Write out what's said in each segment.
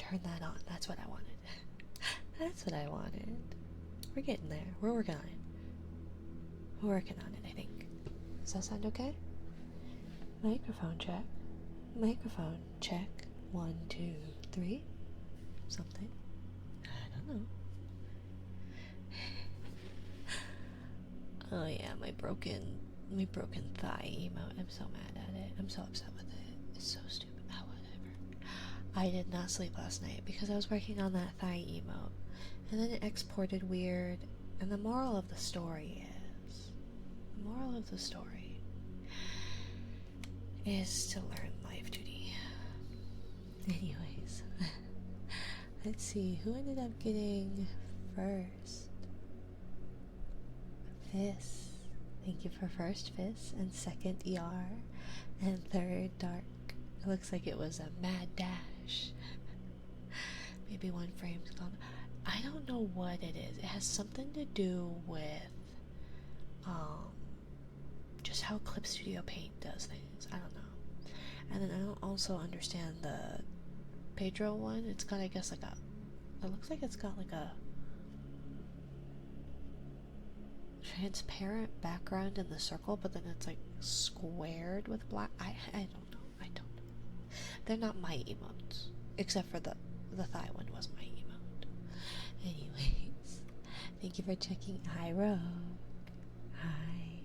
turn that on. That's what I wanted. That's what I wanted. We're getting there. We're working on it. We're working on it, I think. Does that sound okay? Microphone check. Microphone check. 1, 2, 3. Something. I don't know. Oh yeah, my broken thigh emote. I'm so mad at it. I'm so upset with it. It's so stupid. Oh, whatever. I did not sleep last night because I was working on that thigh emote, and then it exported weird. And the moral of the story is to learn life duty. Anyways, let's see who ended up getting first. Fizz. Thank you for first Fizz, and second ER, and third Dark. It looks like it was a mad dash. Maybe one frame's gone. I don't know what it is. It has something to do with just how Clip Studio Paint does things. I don't know. And then I don't also understand the Pedro one. It's got, I guess, like a, it looks like it's got like a transparent background in the circle, but then it's like squared with black. I don't know. They're not my emotes, except for the thigh one was my emote. Anyways, thank you for checking. Hi, Rogue. Hi.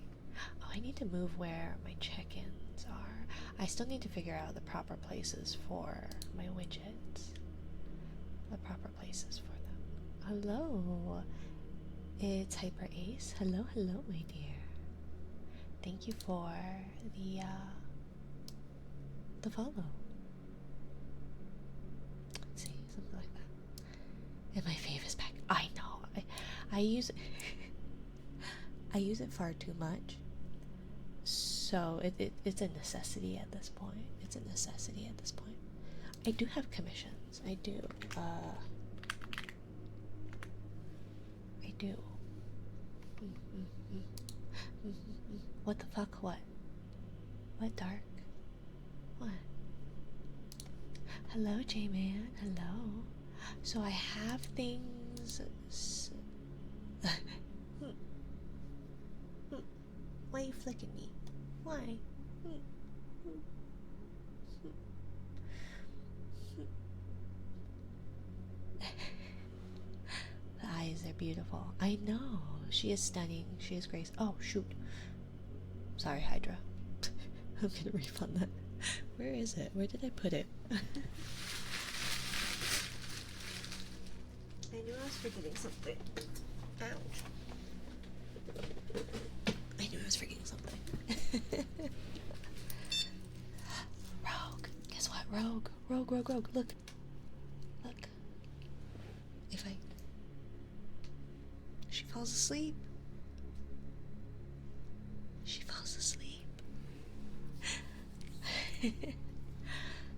Oh, I need to move where my check-ins are. I still need to figure out the proper places for my widgets. The proper places for them. Hello. It's Hyper Ace. Hello, hello, my dear. Thank you for the follow. Let's see, something like that. And my fave is back. I know. I use it. I use it far too much. So it's a necessity at this point. It's a necessity at this point. I do have commissions. I do. I do. What the fuck? What? What, Dark? What? Hello, J-Man. Hello. So I have things. Why are you flicking me? Why? The eyes are beautiful. I know. She is stunning. She is grace. Oh, shoot. Sorry, Hydra. I'm gonna refund that. Where is it? Where did I put it? I knew I was forgetting something. Ouch. I knew I was forgetting something. Rogue. Guess what? Rogue. Rogue. Look. If I... She falls asleep. She falls asleep.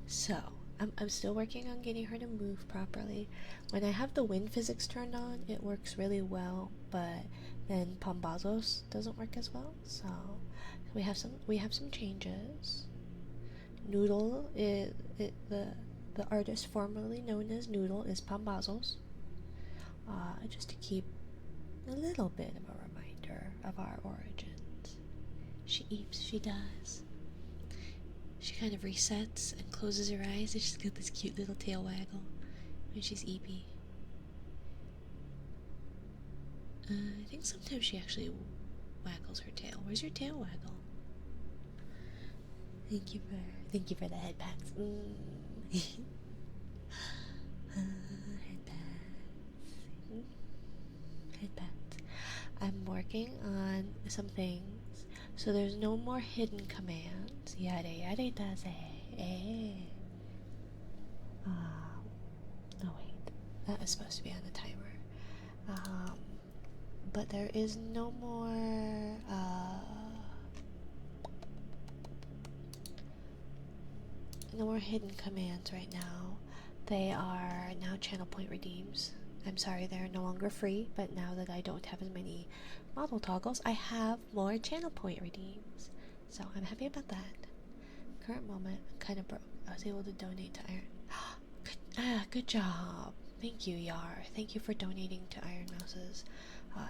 So, I'm still working on getting her to move properly. When I have the wind physics turned on, it works really well, but then Pambazos doesn't work as well. So we have some changes. Noodle is the artist formerly known as Noodle is Pambazos. Just to keep a little bit of a reminder of our origins. She eeps, she does. She kind of resets and closes her eyes, and she's got this cute little tail waggle when she's eepy. I think sometimes she actually waggles her tail. Where's your tail waggle? Thank you for the head pats. Head pats. I'm working on some things. So there's no more hidden commands. Yada yada does oh wait, that is supposed to be on the timer. But there is no more hidden commands right now. They are now channel point redeems. I'm sorry, they're no longer free, but now that I don't have as many model toggles, I have more channel point redeems. So I'm happy about that. Current moment, I'm kind of broke. I was able to donate to Iron. Ah, good job. Thank you, Yar. Thank you for donating to Iron Mouse's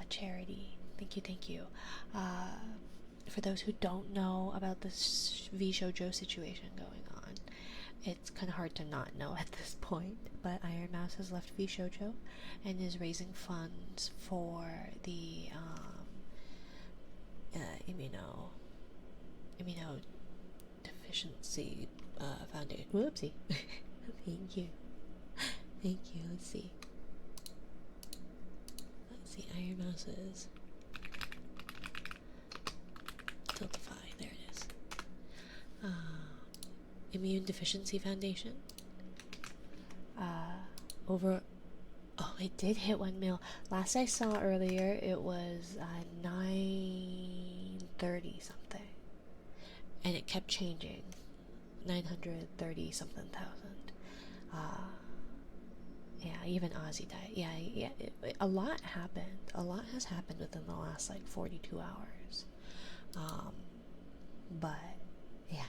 charity. Thank you, thank you. Uh, for those who don't know about this VShojo situation going on, it's kind of hard to not know at this point, but Iron Mouse has left VShojo and is raising funds for the immunodeficiency foundation. Whoopsie. Thank you. Thank you. Let's see. Iron Mouse's Tiltify. There it is. Immune Deficiency Foundation. Over. Oh, it did hit 1 mil. Last I saw earlier, it was 930 something, and it kept changing. 930 something thousand. Yeah, even Ozzy died. Yeah. A lot happened. A lot has happened within the last like 42 hours. But yeah.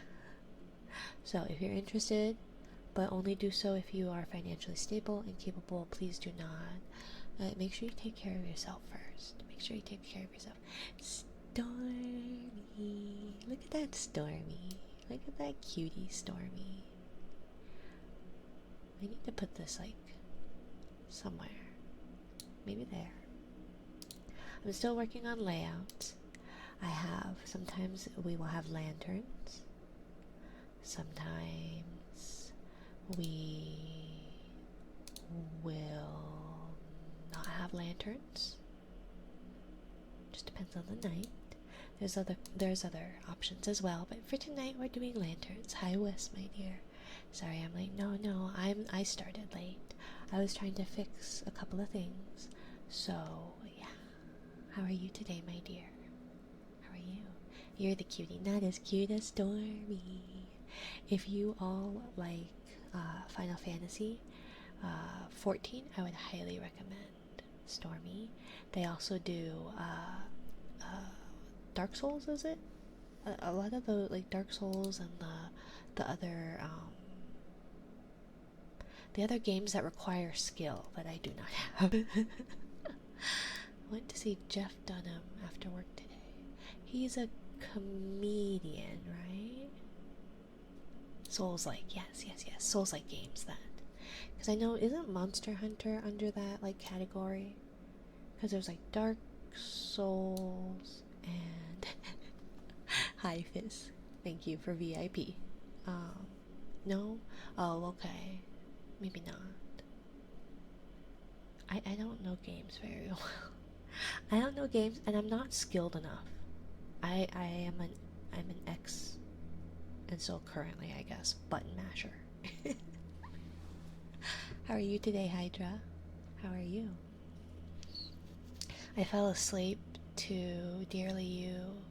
So if you're interested, but only do so if you are financially stable and capable, please do not. Make sure you take care of yourself first. Make sure you take care of yourself. Stormy. Look at that Stormy. Look at that cutie Stormy. I need to put this like somewhere. Maybe there. I'm still working on layouts. Sometimes we will have lanterns. Sometimes we will not have lanterns. Just depends on the night. There's other options as well, but for tonight we're doing lanterns. Hi Wes, my dear. Sorry I'm late. No, I started late. I was trying to fix a couple of things. So yeah. How are you today, my dear? How are you? You're the cutie, not as cute as Stormy. If you all like Final Fantasy 14, I would highly recommend Stormy. They also do Dark Souls, is it? A lot of the like Dark Souls and the other games that require skill that I do not have. I went to see Jeff Dunham after work today. He's a comedian, right? Souls-like, yes. Souls-like games, that. Because I know, isn't Monster Hunter under that, like, category? Because there's, like, Dark Souls and... Hi, Fizz. Thank you for VIP. No? Oh, okay. Maybe not. I don't know games very well. I don't know games, and I'm not skilled enough. I'm an ex, and so currently, I guess, button masher. How are you today, Hydra? How are you? I fell asleep to Dearly You.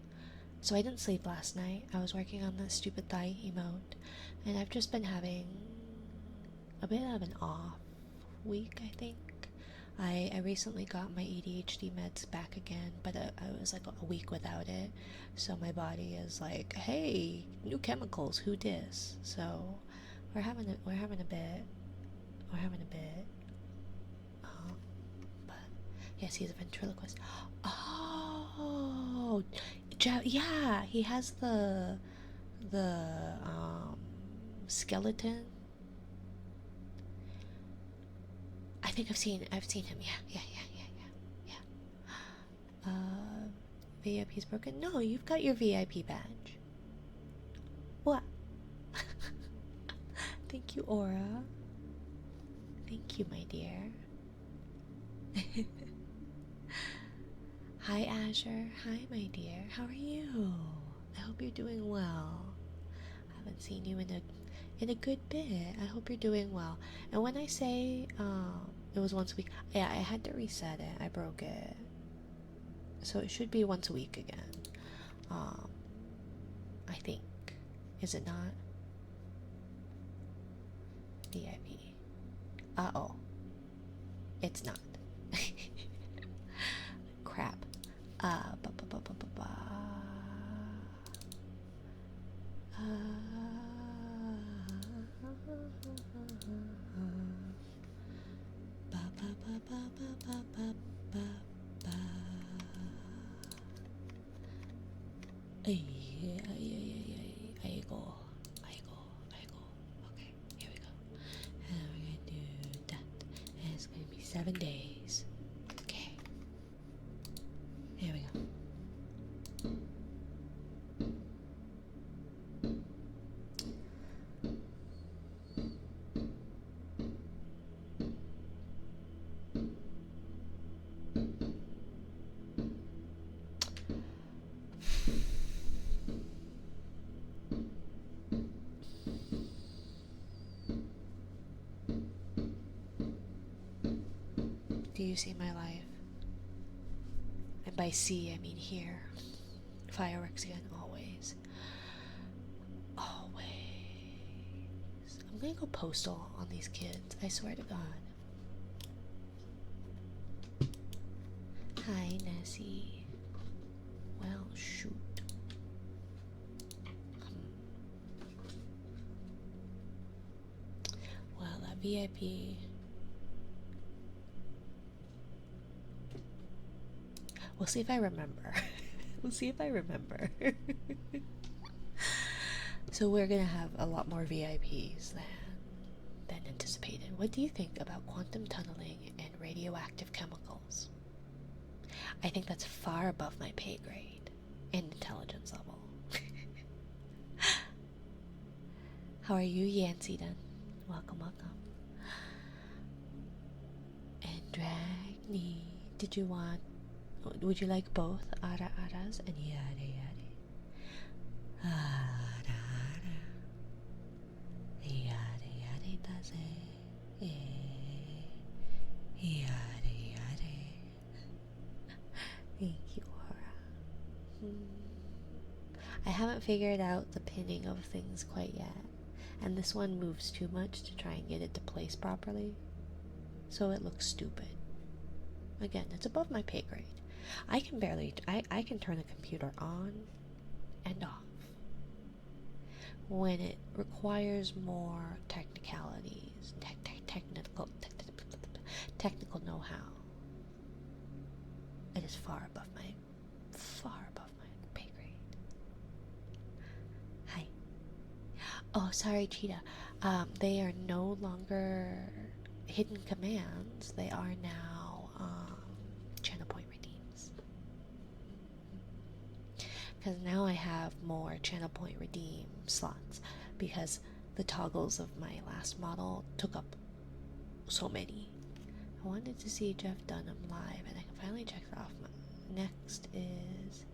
So I didn't sleep last night. I was working on that stupid thigh emote, and I've just been having a bit of an off week, I think. I recently got my ADHD meds back again, but I was like a week without it, so my body is like, hey, new chemicals, who dis? So we're having a bit. But yes, he's a ventriloquist. Oh, yeah, he has the skeleton. I think I've seen him. Yeah. VIP's broken. No, you've got your VIP badge. What? Thank you, Aura. Thank you, my dear. Hi, Azure. Hi, my dear. How are you? I hope you're doing well. I haven't seen you in a good bit. I hope you're doing well. And when I say it was once a week, yeah, I had to reset it. I broke it, so it should be once a week again. I think. Is it not? VIP. Oh. It's not. Crap. Ay, ay, ay, ay, ay. Aigo. Aigo. Aigo. Okay, here we go. And we're gonna do that. And it's gonna be 7 days. Okay. Here we go. Do you see my life? And by see, I mean here. Fireworks again, always. Always. I'm gonna go postal on these kids, I swear to God. Hi, Nessie. Well, shoot. Well, that VIP. We'll see if I remember. We'll see if I remember. So we're gonna have a lot more VIPs than anticipated. What do you think about quantum tunneling and radioactive chemicals? I think that's far above my pay grade and intelligence level. How are you, Yancy? Then welcome, welcome. And Dragny, did you want? Would you like both ara aras and yada yada? Ara ara, yada yada does it? Yada yada. Thank you, Aura. I haven't figured out the pinning of things quite yet, and this one moves too much to try and get it to place properly, so it looks stupid. Again, it's above my pay grade. I can barely, I can turn a computer on and off when it requires more technicalities, technical know-how. It is far above my pay grade. Hi. Oh, sorry, Cheetah. They are no longer hidden commands. They are now channel point redeems. Because now I have more channel point redeem slots because the toggles of my last model took up so many. I wanted to see Jeff Dunham live, and I can finally check that off. Next is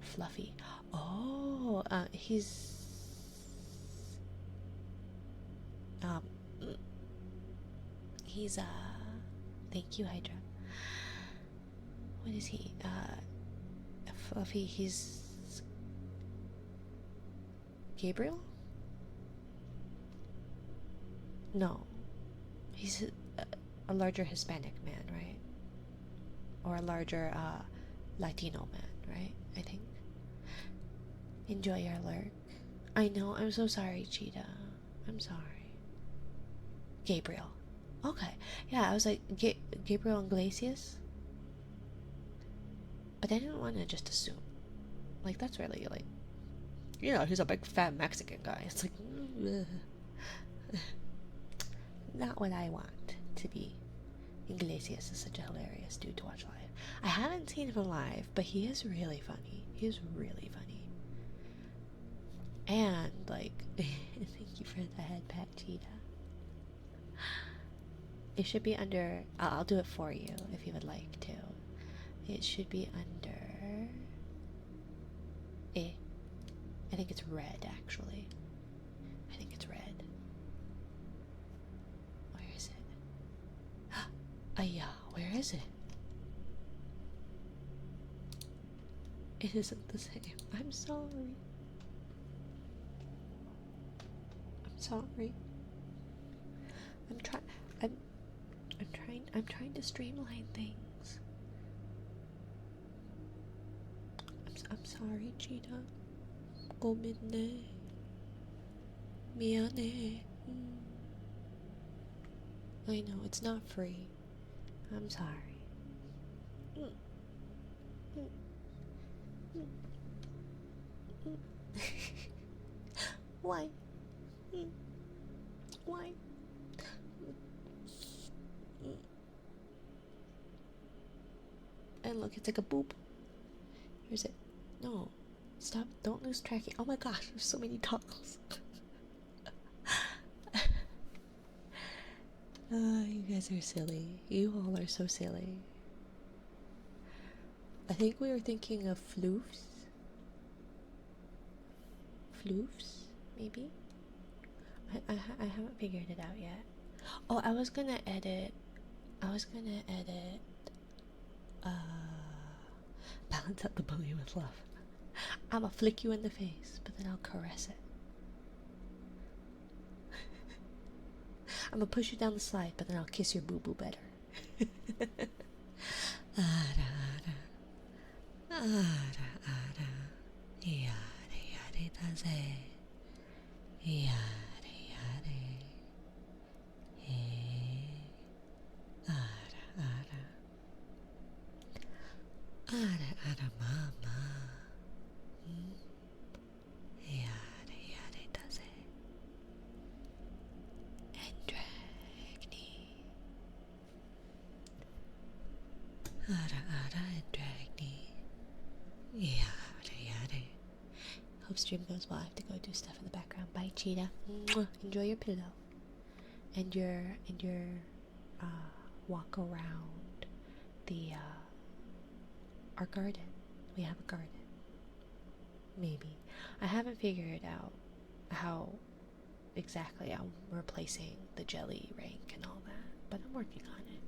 Fluffy. Oh, he's thank you, Hydra. What is he? Fluffy. He's Gabriel. No, he's a larger Hispanic man, right? Or a larger Latino man, right? I think. Enjoy your lurk. I know, I'm so sorry, Cheetah. I'm sorry. Gabriel. Okay. Yeah, I was like, Gabriel Iglesias? But I didn't want to just assume. Like, that's really, like, you know, he's a big fat Mexican guy. It's like, not what I want to be. Iglesias is such a hilarious dude to watch live. I haven't seen him live, but he is really funny. He is really funny. And, like, thank you for the head pat, Cheetah. It should be under, I'll do it for you if you would like to. It should be under I think it's red, actually. I think it's red. Where is it? Yeah, where is it? It isn't the same. I'm sorry. I'm sorry. I'm trying to streamline things. I'm sorry, Cheetah. 고민네. 미안해. I know, it's not free. I'm sorry. Why? Why? And look, it's like a boop. Here's it. No. Stop. Don't lose track. Oh my gosh, there's so many toggles. You guys are silly. You all are so silly. I think we were thinking of floofs. Floofs, maybe? I haven't figured it out yet. Oh, I was gonna edit, uh, balance out the bully with love. I'ma flick you in the face, but then I'll caress it. I'm gonna push you down the slide, but then I'll kiss your boo boo better. Ara, ara, ara, ara, yare, yare, daze, yare, yare, ara, ara, ara, ara, mama, yare, yare, daze, Andragni. Ara ara Andragni. Yada yada. Hope stream goes well. I have to go do stuff in the background. Bye, Cheetah. Mwah. Enjoy your pillow. And your walk around the our garden. We have a garden. Maybe. I haven't figured out how exactly I'm replacing the jelly rank and all that, but I'm working on it.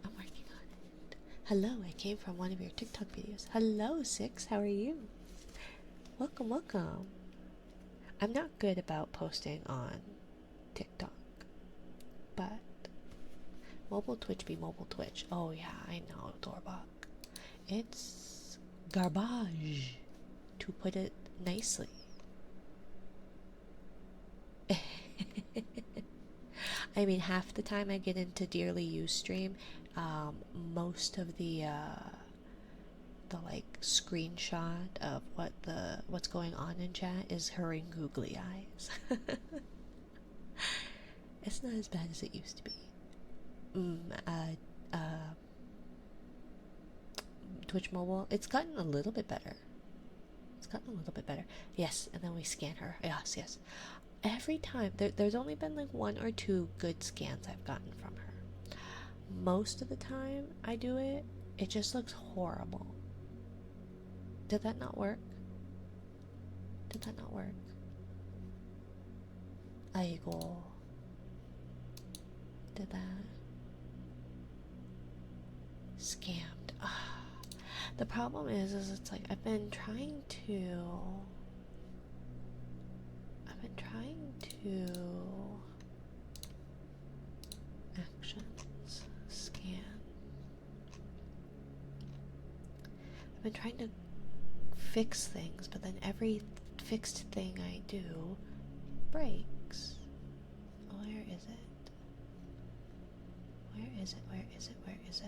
I'm working on it. Hello, I came from one of your TikTok videos. Hello, Six, how are you? Welcome, welcome. I'm not good about posting on TikTok, but mobile Twitch be mobile Twitch. Oh yeah, I know, Dorbach. It's garbage, to put it nicely. I mean, half the time I get into Dearly Used stream, most of the like screenshot of what's going on in chat is her in googly eyes. It's not as bad as it used to be. Twitch mobile, it's gotten a little bit better. It's gotten a little bit better. Yes, and then we scan her. Yes, yes. Every time, there's only been like 1 or 2 good scans I've gotten from her. Most of the time I do it, it just looks horrible. Did that not work? Did that not work? Aigo. Did that? Scammed. The problem is it's like I've been trying to actions scan. I've been trying to fix things, but then every fixed thing I do breaks. Where is it? Where is it? Where is it? Where is it?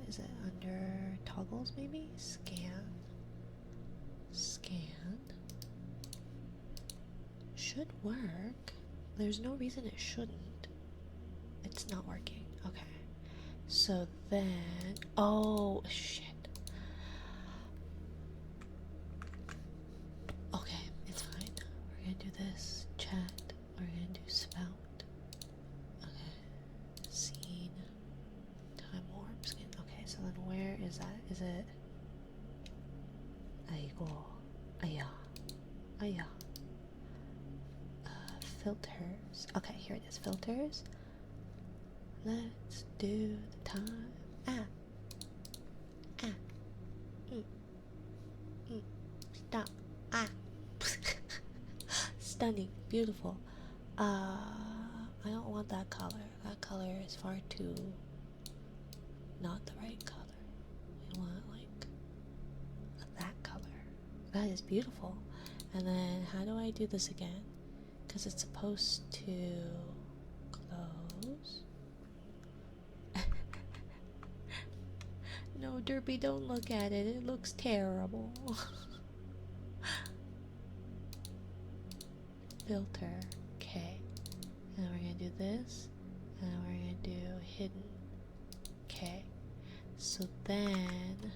Is it under toggles maybe? Scan. Scan. Should work. There's no reason it shouldn't. It's not working. Okay. So then, oh shit. Okay, it's fine. We're gonna do this. Chat. We're gonna do spout. Okay. Scene. Time warp skin. Okay, so then where is that? Is it? Aigo. Aya. Aya. Filters. Okay, here it is. Filters. Let's do the time. Stop. Stunning. Beautiful. I don't want that color. That color is far too not the right color. We want like that color. That is beautiful. And then how do I do this again? Because it's supposed to close. no, Derpy, don't look at it. It looks terrible. Filter. Okay. And then we're gonna do this. And then we're gonna do hidden. Okay. So then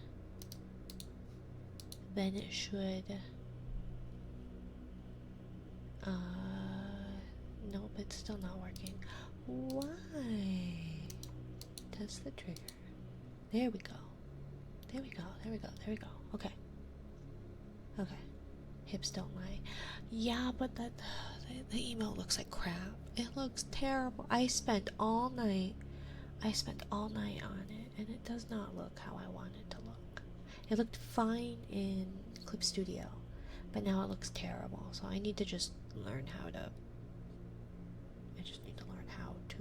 it should nope, it's still not working. Why? Test the trigger. There we go. There we go. There we go. There we go. Okay. Okay. Hips don't lie. Yeah, but the emote looks like crap. It looks terrible. I spent all night on it, and it does not look how I want it to look. It looked fine in Clip Studio, but now it looks terrible. So I need to just learn how to. I just need to learn how to.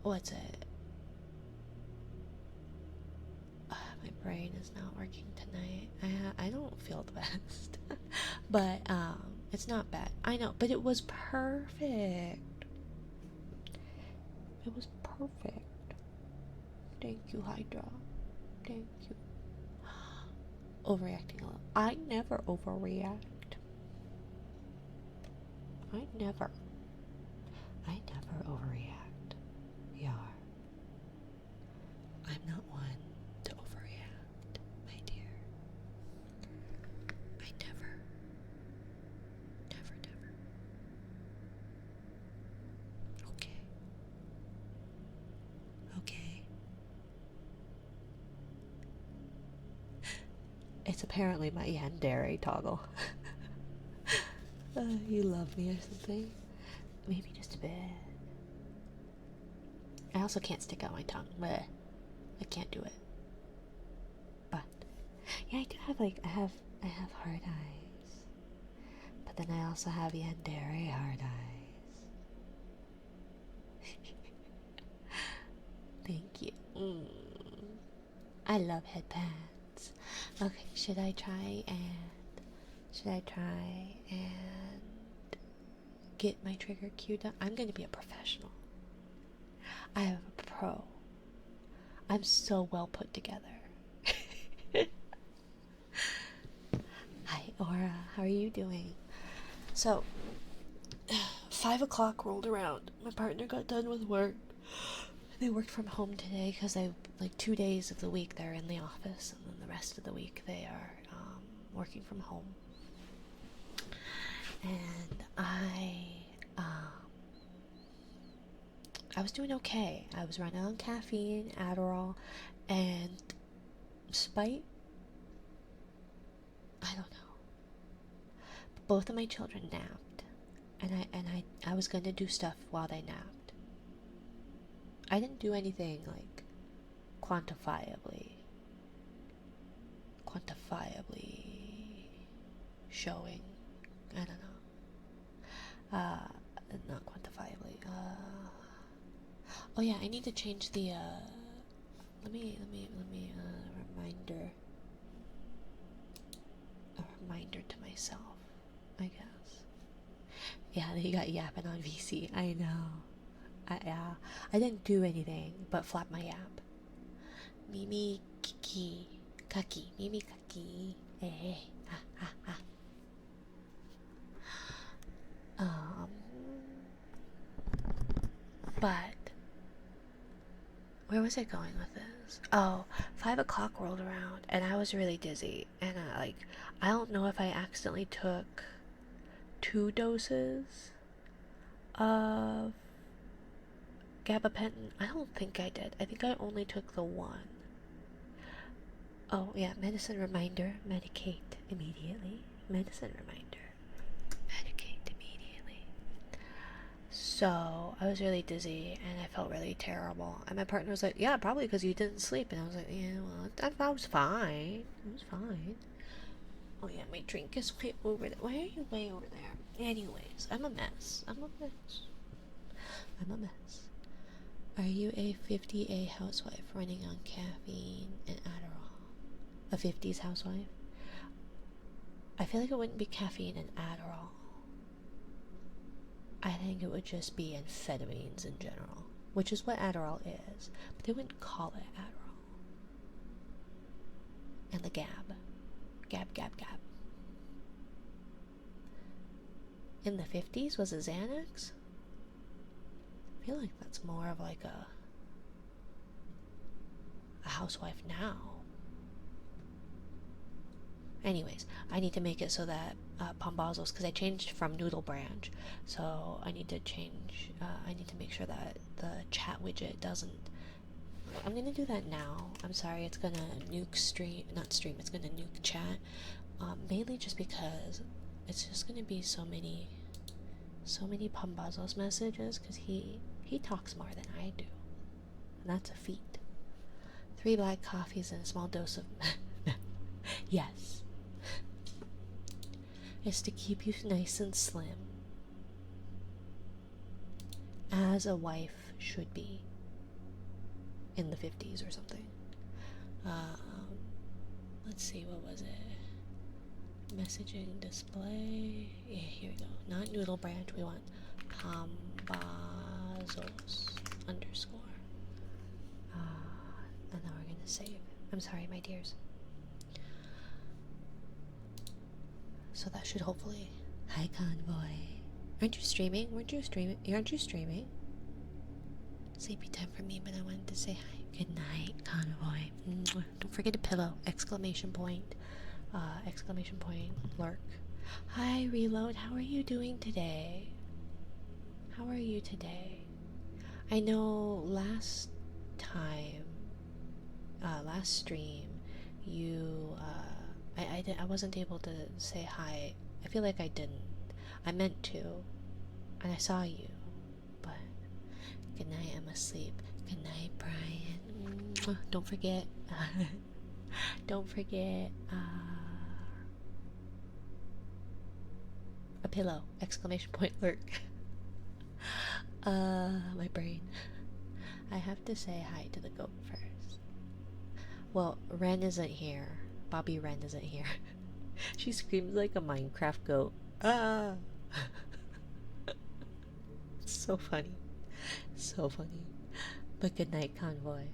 What's it? My brain is not working tonight. I don't feel the best, but it's not bad. I know, but it was perfect. It was perfect. Thank you, Hydra. Thank you. Overreacting a little. I never overreact. I never overreact. Yar. I'm not one to overreact, my dear. I never. Okay. Okay. It's apparently my yandere toggle. You love me or something? Maybe just a bit. I also can't stick out my tongue. Bleh. I can't do it. But yeah, I do have I have hard eyes. But then I also have yandere hard eyes. Thank you. I love headbands. Okay, should I try and get my trigger cue done? I'm gonna be a professional. I am a pro. I'm so well put together. Hi, Aura. How are you doing? So, 5 o'clock rolled around. My partner got done with work. They worked from home today because like 2 days of the week they're in the office, and then the rest of the week they are working from home. And I was doing okay. I was running on caffeine, Adderall, and Spite. I don't know. But both of my children napped, and I was gonna do stuff while they napped. I didn't do anything like quantifiably showing. I don't know. Not quantifiably. Oh yeah, I need to change the let me a reminder to myself, I guess. Yeah, you got yapping on VC. I know. I didn't do anything but flap my yap. Mimi kiki kaki mimi kaki. Hey, ha ha ha. But where was I going with this? Oh, 5 o'clock rolled around and I was really dizzy, and I don't know if I accidentally took 2 doses of gabapentin. I don't think I did. I think I only took the 1. Oh yeah, medicine reminder, medicate immediately. Medicine reminder, medicate immediately. So I was really dizzy and I felt really terrible. And my partner was like, "Yeah, probably because you didn't sleep." And I was like, "Yeah, well, I was fine. It was fine." Oh yeah, my drink is way over there. Why are you way over there? Anyways, I'm a mess. I'm a mess. Are you a 50A housewife running on caffeine and Adderall? A 50s housewife? I feel like it wouldn't be caffeine and Adderall. I think it would just be amphetamines in general, which is what Adderall is, but they wouldn't call it Adderall. And the gab. Gab, gab, gab. In the 50s, was it Xanax? I feel like that's more of like a housewife now. Anyways, I need to make it so that Pambazos, because I changed from Noodle Branch, so I need to change, I need to make sure that the chat widget doesn't. I'm gonna do that now. I'm sorry, it's gonna nuke stream, not stream, it's gonna nuke chat. Mainly just because it's just gonna be so many Pambazos messages, because he talks more than I do. And that's a feat. 3 black coffees and a small dose of yes. It's to keep you nice and slim. As a wife should be. In the 50s or something. Let's see, what was it? Messaging display. Yeah, here we go. Not Noodle Branch, we want Pambazos underscore. And then we're gonna save. I'm sorry, my dears. So that should hopefully. Hi, Convoy. Aren't you streaming? Weren't you streaming? Aren't you streaming? Sleepy time for me, but I wanted to say hi. Good night, Convoy. Don't forget a pillow. Exclamation point. Exclamation point. Lurk. Hi, Reload. How are you doing today? How are you today? I know last time, last stream, you, I wasn't able to say hi. I feel like I didn't. I meant to, and I saw you, but good night, I'm asleep. Good night, Brian. Don't forget, don't forget, a pillow, exclamation point, lurk. My brain. I have to say hi to the goat first. Well, Ren isn't here. Bobby Ren isn't here. She screams like a Minecraft goat. Ah! So funny. So funny. But good night, Convoy.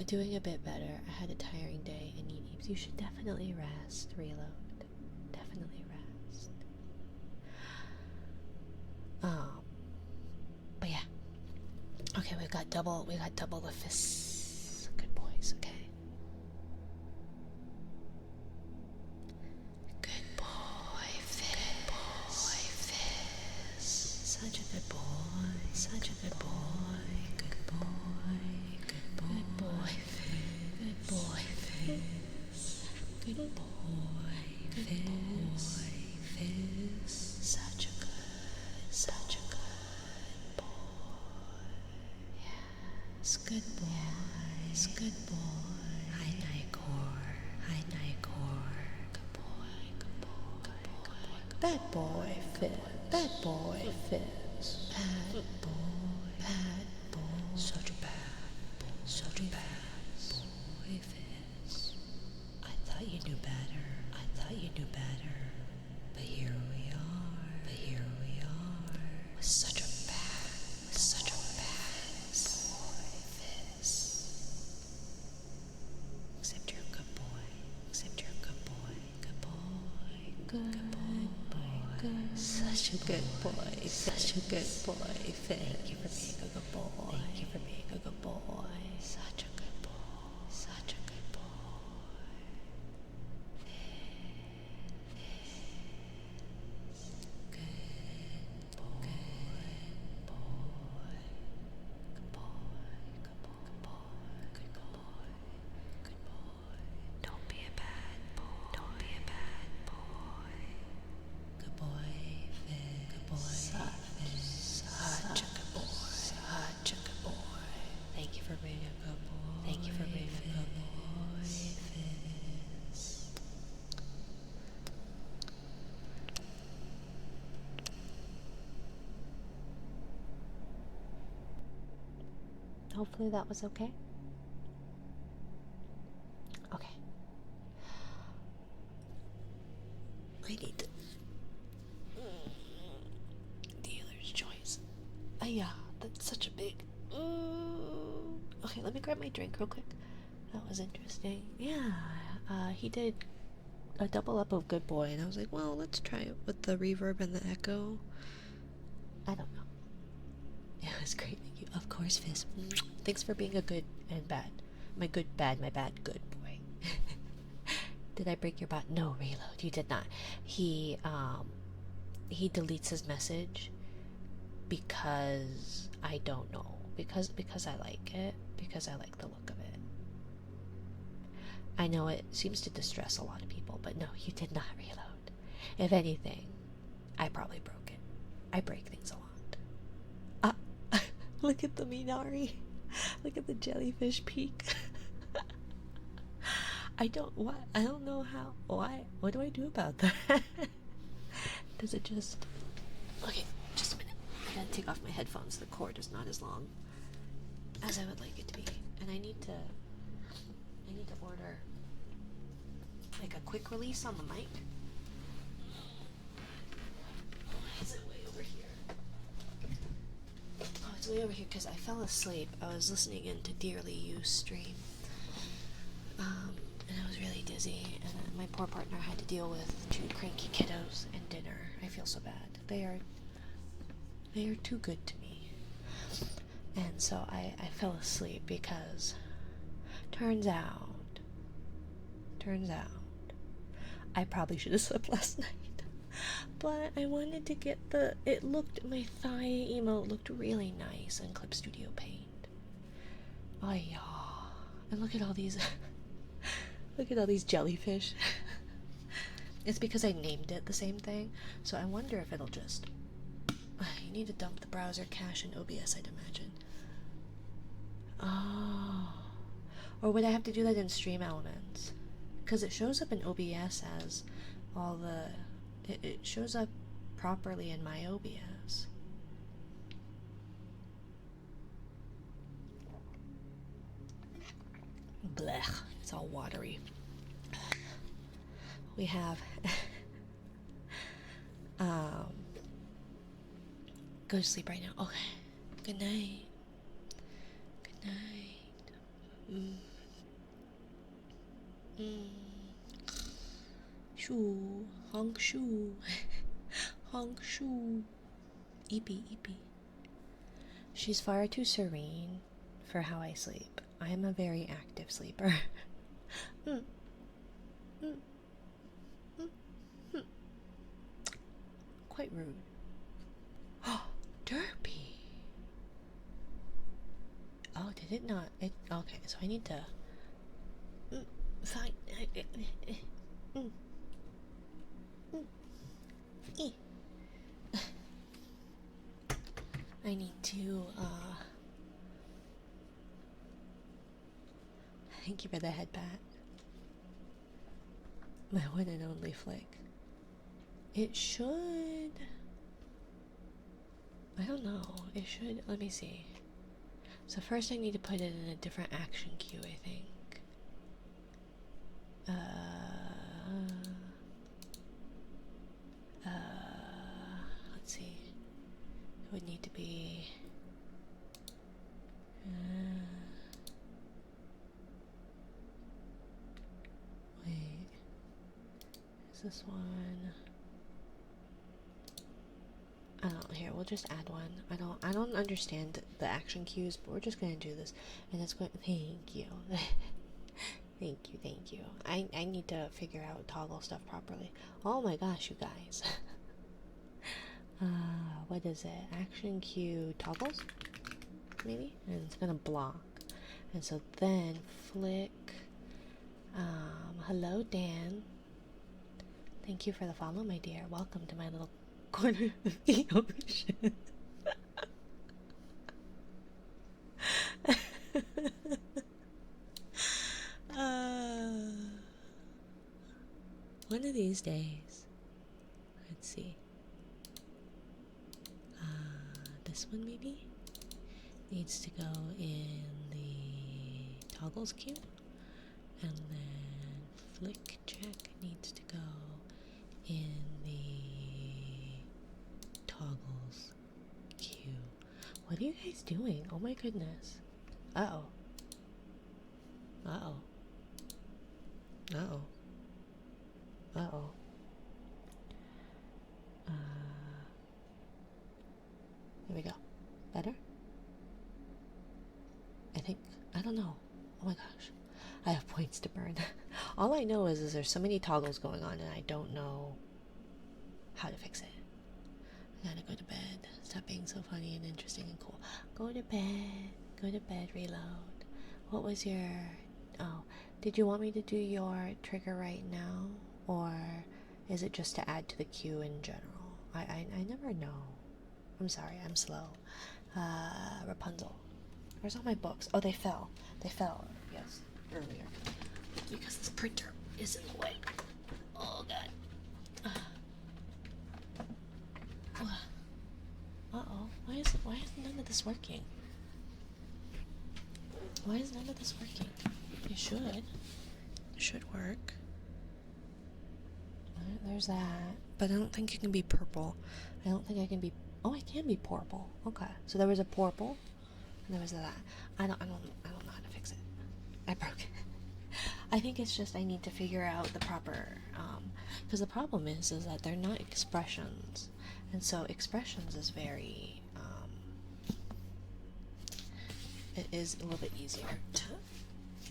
Doing a bit better. I had a tiring day and need naps. You should definitely rest. Reload. Definitely rest. But yeah. Okay, we got double the fists. Good boys, okay. Good boy, Fizz. Such a good boy. Such a good boy. Good boy. Good boy. Good boy, Fizz. Good boy, Fizz. Good boy, Fizz. Fizz. Such a good boy. Yes, good boy. Yes, good boy. Hi, Nightcore. Hi, Nightcore. Good boy. Good boy. Good boy. Bad boy, Fizz. Bad boy, Fizz. Bad boy. Bad boy. Such a bad boy. Such a bad boy, Fizz. I thought you knew better. I thought you knew better. But here we are. But here we are. With such a bad boy, Fizz. Except you're a good boy. Except you're a good boy. Good boy. Good boy. Good. Such a good boy. Such a good boy, Fizz. Thank you for being a good boy. Thank you for being a good boy. Such a good boy. Such a good boy. Don't be a bad boy. Don't be a bad boy. Good boy, Fizz. Good boy, such a good boy. Such a good boy. Thank you for being a good boy. Thank you for being a good boy, Fizz. Hopefully that was okay. Okay. I need to yeah, that's such a big. Okay, let me grab my drink real quick. That was interesting. Yeah, he did a double up of Good Boy, and I was like, well, let's try it with the reverb and the echo. I don't know. It was great. Thank you. Of course, Fizz. Thanks for being a good and bad. My good, bad, my bad, good boy. Did I break your bot? No, Reload. You did not. He deletes his message because I don't know. Because I like it. Because I like the look of it. I know it seems to distress a lot of people, but no, you did not reload. If anything, I probably broke it. I break things a lot. Look at the Minari. Look at the jellyfish peak. I don't know how. Why? What do I do about that? Does it just... Okay, just a minute. I gotta take off my headphones. The cord is not as long as I would like it to be. And I need to order like a quick release on the mic. Why is it way over here? Oh, it's way over here because I fell asleep. I was listening into Dearly Used stream. And I was really dizzy, and my poor partner had to deal with 2 cranky kiddos and dinner. I feel so bad. They are too good to me. And so I fell asleep because turns out I probably should have slept last night. But I wanted to get my thigh emote looked really nice in Clip Studio Paint. Oh yeah. And look at all these look at all these jellyfish. It's because I named it the same thing, so I wonder if it'll just... You need to dump the browser cache in OBS, I'd imagine. Oh. Or would I have to do that in Stream Elements? Because it shows up in OBS as all the... It shows up properly in my OBS. Blech. It's all watery. We have... Go to sleep right now. Okay. Good night. Good night. Shoo. Honk shoo. Honk shoo. Eepy, eepy. She's far too serene for how I sleep. I am a very active sleeper. Quite rude. Derpy. Oh, did it not? Okay, so I need to... Fine. I need to, Thank you for the head pat. My one and only flick. It should... I don't know. It should... Let me see. So first I need to put it in a different action queue, I think. Let's see. It would need to be... wait. Is this one... I don't know, here, we'll just add one. I don't understand the action cues, but we're just gonna do this. And it's going... Thank you. Thank you. I need to figure out toggle stuff properly. Oh my gosh, you guys. What is it? Action cue toggles? Maybe? And it's gonna block. And so then flick. Hello, Dan. Thank you for the follow, my dear. Welcome to my little corner of the ocean. One of these days. Let's see. This one maybe needs to go in the toggles queue, and then flick check needs to go in the toggles queue. What are you guys doing? Oh my goodness. Uh-oh. Uh-oh. Uh-oh. Uh-oh. Here we go. Better? I think. I don't know. Oh my gosh. I have points to burn. All I know is there's so many toggles going on and I don't know how to fix it. I gotta go to bed. Stop being so funny and interesting and cool. Go to bed. Go to bed, reload. What was your... Oh, did you want me to do your trigger right now? Or is it just to add to the queue in general? I never know. I'm sorry, I'm slow. Rapunzel. Where's all my books? Oh, they fell. They fell, yes, earlier. Because this printer is in the way. Oh, God. Uh-oh. Why is none of this working? Why is none of this working? It should. It should work. There's that. But I don't think it can be purple. I don't think I can be... Oh, I can be purple. Okay. So there was a purple. And there was that. I don't know how to fix it. I broke it. I think it's just I need to figure out the proper... because the problem is that they're not expressions. And so expressions is very... it is a little bit easier to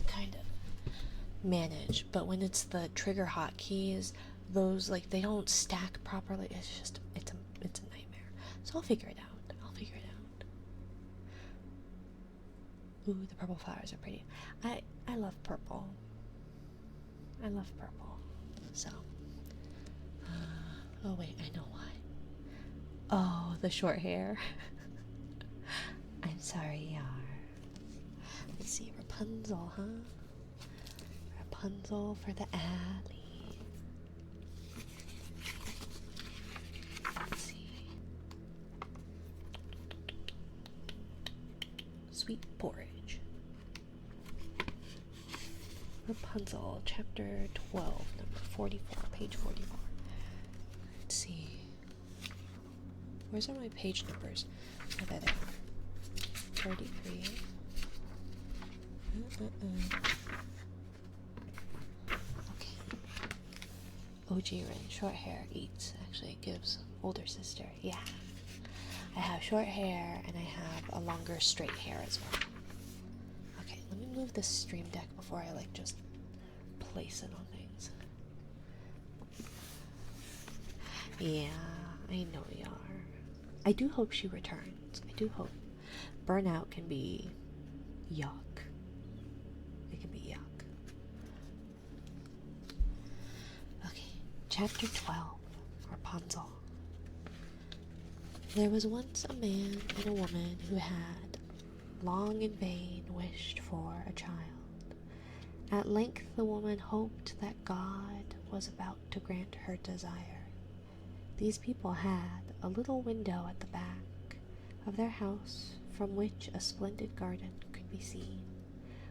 kind of manage. But when it's the trigger hotkeys, those, like, they don't stack properly. It's just, it's a nightmare. So I'll figure it out. I'll figure it out. Ooh, the purple flowers are pretty. I love purple. I love purple. So. Oh wait, I know why. Oh, the short hair. I'm sorry, Yar. Let's see, Rapunzel, huh? Rapunzel for the alley. Let's see. Sweet porridge. Rapunzel, chapter 12, number 44, page 44. Let's see. Where's all my page numbers? Oh, there they are. 33. Okay. Ojiren, short hair, eats. Actually, it gives older sister. Yeah. I have short hair and I have a longer straight hair as well. Okay, let me move this stream deck before I like just place it on things. Yeah, I know you are. I do hope she returns. I do hope. Burnout can be yuck. It can be yuck. Okay, chapter 12, Rapunzel. There was once a man and a woman who had, long in vain, wished for a child. At length the woman hoped that God was about to grant her desire. These people had a little window at the back of their house from which a splendid garden could be seen,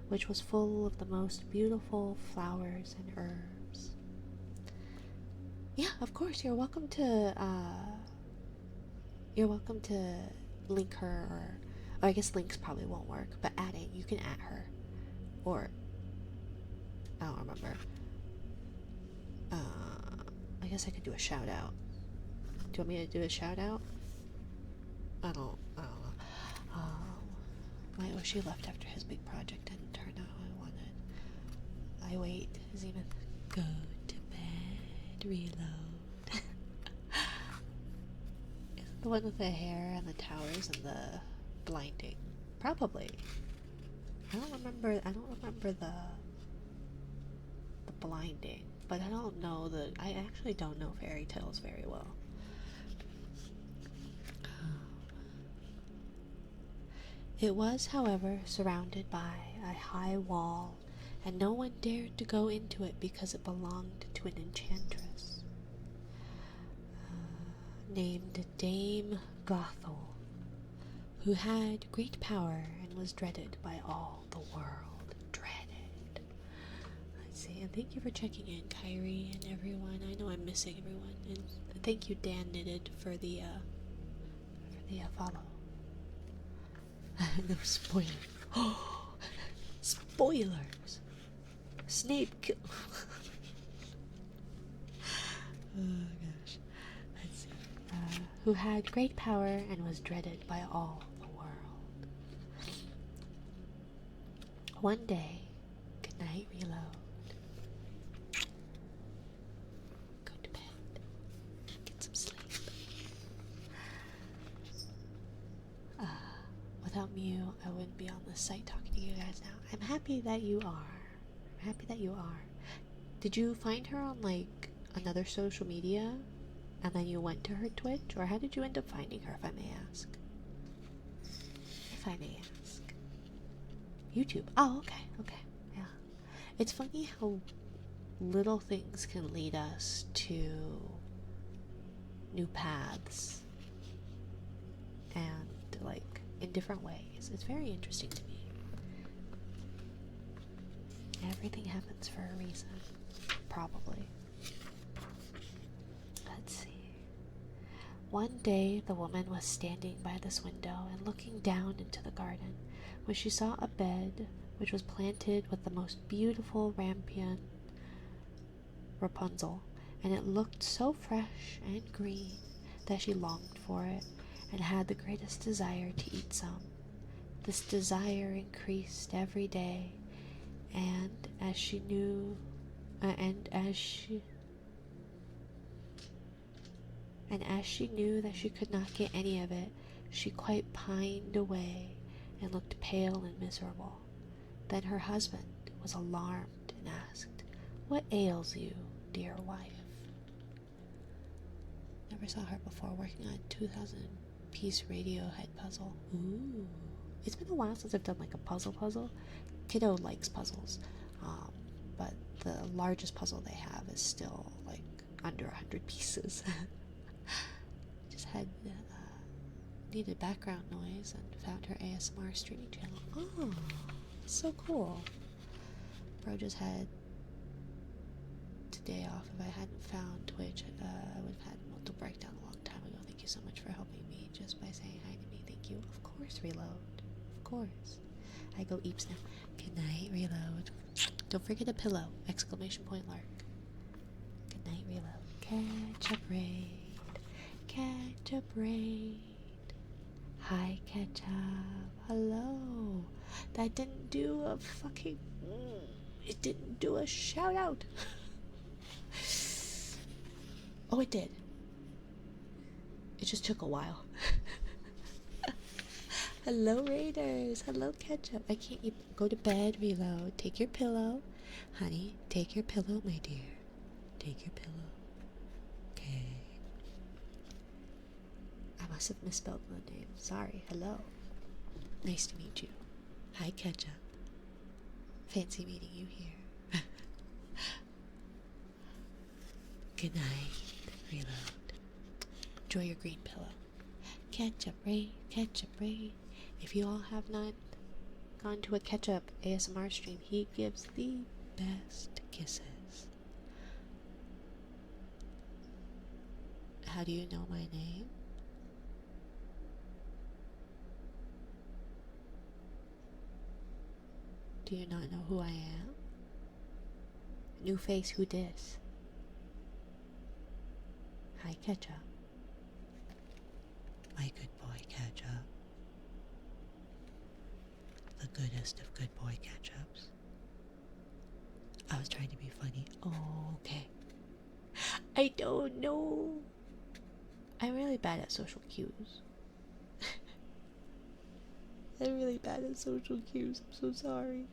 which was full of the most beautiful flowers and herbs. Yeah, of course, you're welcome to link her, or I guess links probably won't work, but adding, you can add her. Or I don't remember. I guess I could do a shout out. Do you want me to do a shout out? I don't know. She left after his big project didn't turn out how I wanted. I wait. Zenith, go to bed. Reload. Is it the one with the hair and the towers and the blinding? Probably. I don't remember the blinding, but I don't know I actually don't know fairy tales very well. It was, however, surrounded by a high wall, and no one dared to go into it because it belonged to an enchantress named Dame Gothel, who had great power and was dreaded by all the world. Dreaded. Let's see, and thank you for checking in, Kyrie and everyone. I know I'm missing everyone, and thank you, Dan Knitted, for the follow. No spoilers. Oh, spoilers. Snape kill. Oh gosh. Let's see. Who had great power and was dreaded by all the world. One day, good night, reload. Go to bed. Get some sleep. Without Mew, I wouldn't be on this site talking to you guys now. I'm happy that you are. I'm happy that you are. Did you find her on like another social media and then you went to her Twitch? Or how did you end up finding her, if I may ask? If I may ask. YouTube. Oh, okay, okay, yeah. It's funny how little things can lead us to new paths and like in different ways. It's very interesting to me. Everything happens for a reason. Probably. Let's see. One day the woman was standing by this window and looking down into the garden when she saw a bed which was planted with the most beautiful rampion Rapunzel, and it looked so fresh and green that she longed for it and had the greatest desire to eat some. This desire increased every day, and as she knew that she could not get any of it, she quite pined away and looked pale and miserable. Then her husband was alarmed and asked, "What ails you, dear wife?" Never saw her before working on a 2,000-piece Radiohead puzzle. Ooh. It's been a while since I've done like a puzzle. Kiddo likes puzzles, but the largest puzzle they have is still like under 100 pieces. Just had needed background noise and found her ASMR streaming channel. Oh, so cool. Bro just had today off. If I hadn't found Twitch, I would have had a mental breakdown a long time ago. Thank you so much for helping me just by saying hi to me. Thank you. Of course, Reload. Of course. I go eeps now. Good night, Reload. Don't forget a pillow! Exclamation point Lark. Good night, Reload. Catch a braid. Catch a braid. Hi, Ketchup. Hello. That didn't do a fucking... it didn't do a shout out. Oh, it did. It just took a while. Hello, Raiders. Hello, Ketchup. I can't even go to bed. Reload. Take your pillow. Honey, take your pillow, my dear. Take your pillow. Okay. I must have misspelled the name. Sorry. Hello. Nice to meet you. Hi, Ketchup. Fancy meeting you here. Good night. Reload. Enjoy your green pillow. Ketchup Raid. Ketchup Raid. If you all have not gone to a Ketchup ASMR stream, he gives the best kisses. How do you know my name? Do you not know who I am? New face, who dis? Hi, Ketchup. My good boy, Ketchup. The goodest of good boy Ketchups. I was trying to be funny. Oh, okay. I don't know. I'm really bad at social cues. I'm really bad at social cues. I'm so sorry.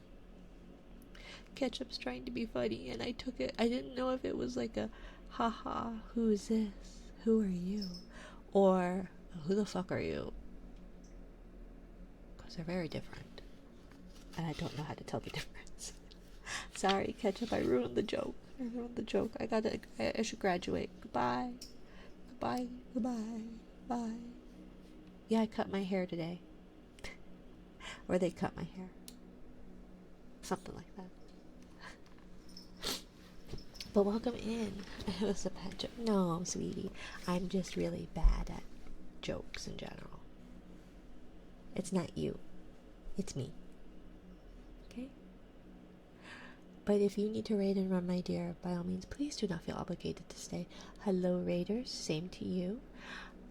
Ketchup's trying to be funny, and I took it. I didn't know if it was like a, haha, who is this? Who are you? Or, who the fuck are you? Because they're very different. And I don't know how to tell the difference. Sorry, Ketchup, I ruined the joke. I should graduate. Goodbye. Bye. Yeah, I cut my hair today. Or they cut my hair. Something like that. But welcome in. It was a bad joke. No, sweetie. I'm just really bad at jokes in general. It's not you. It's me. Okay? But if you need to raid and run, my dear, by all means, please do not feel obligated to stay. Hello, raiders. Same to you.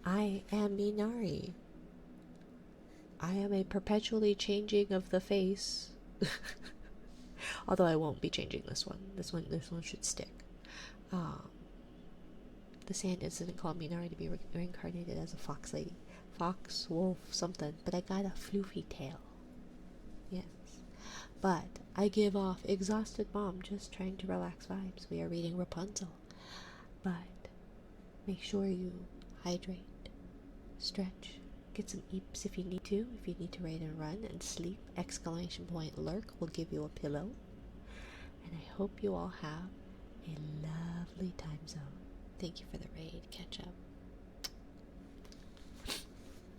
I am Minari. I am a perpetually changing of the face. Although I won't be changing this one. This one should stick. The sand incident called Minari to be reincarnated as a fox lady. Fox, wolf, something. But I got a floofy tail. Yes. But I give off exhausted mom just trying to relax vibes. We are reading Rapunzel. But make sure you hydrate, stretch, get some eeps if you need to. If you need to raid and run and sleep, exclamation point lurk will give you a pillow. And I hope you all have a lovely time zone. Thank you for the raid. Catch up.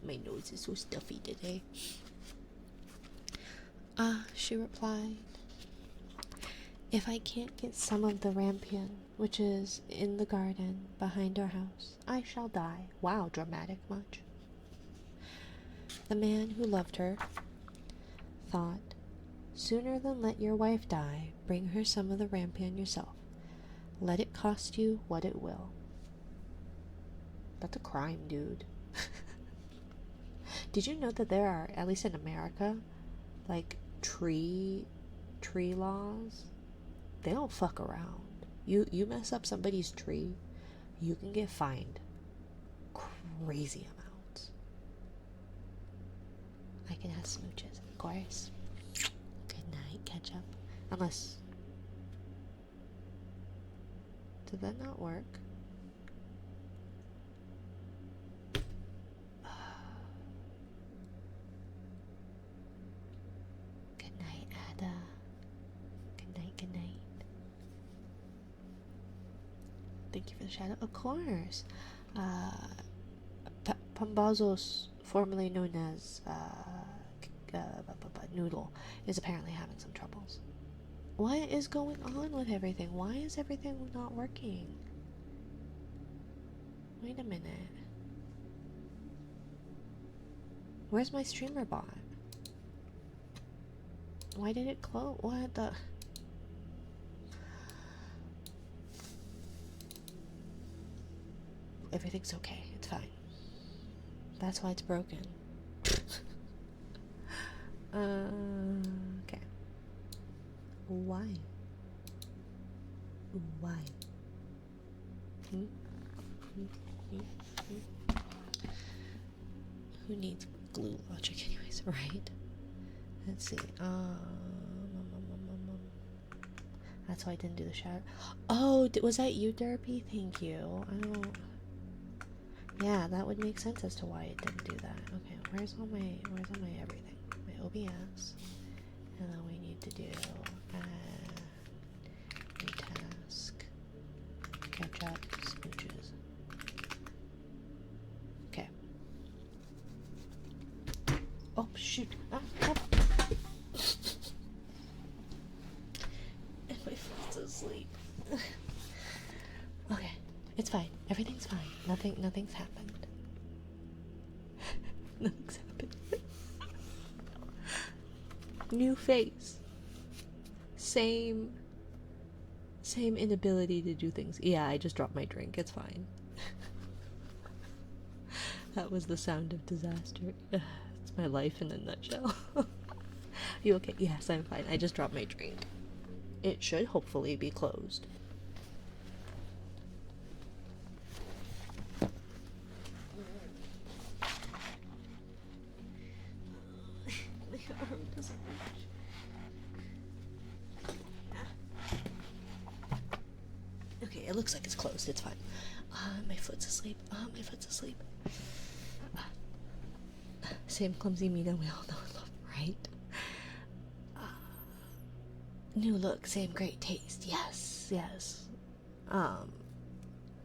My nose is so stuffy today. She replied, if I can't get some of the rampion, which is in the garden behind our house, I shall die. Wow, dramatic much. The man who loved her thought, sooner than let your wife die, bring her some of the rampion yourself. Let it cost you what it will. That's a crime, dude. Did you know that there are, at least in America, like tree laws? They don't fuck around. You mess up somebody's tree, you can get fined crazy amounts. I can have smooches, of course. Good night, catch up. Unless, did that not work? Good night, Ada. Good night, good night. Thank you for the shout out. Of course. Pambazos, formerly known as Noodle, is apparently having some troubles. What is going on with everything? Why is everything not working? Wait a minute. Where's my streamer bot? Why did it close? What the? Everything's okay. It's fine. That's why it's broken. Okay. Why? Why? Who needs glue logic anyways, right? Let's see. That's why I didn't do the shout. Oh, was that you, Derpy? Thank you. I don't... Yeah, that would make sense as to why it didn't do that. Okay, where's all my everything? My OBS. And then we need to do new task. Catch up, smooches. Okay. Oh shoot. Ah. And my foot's asleep. Okay, it's fine. Everything's fine. Nothing's happened. Nothing's happened. New face. Same inability to do things. Yeah, I just dropped my drink. It's fine. That was the sound of disaster. It's my life in a nutshell. You okay? Yes, I'm fine. I just dropped my drink. It should hopefully be closed. My arm doesn't reach. Okay, it looks like it's closed. It's fine. My foot's asleep. My foot's asleep. Same clumsy me that we all know and love, right? New look, same great taste. Yes.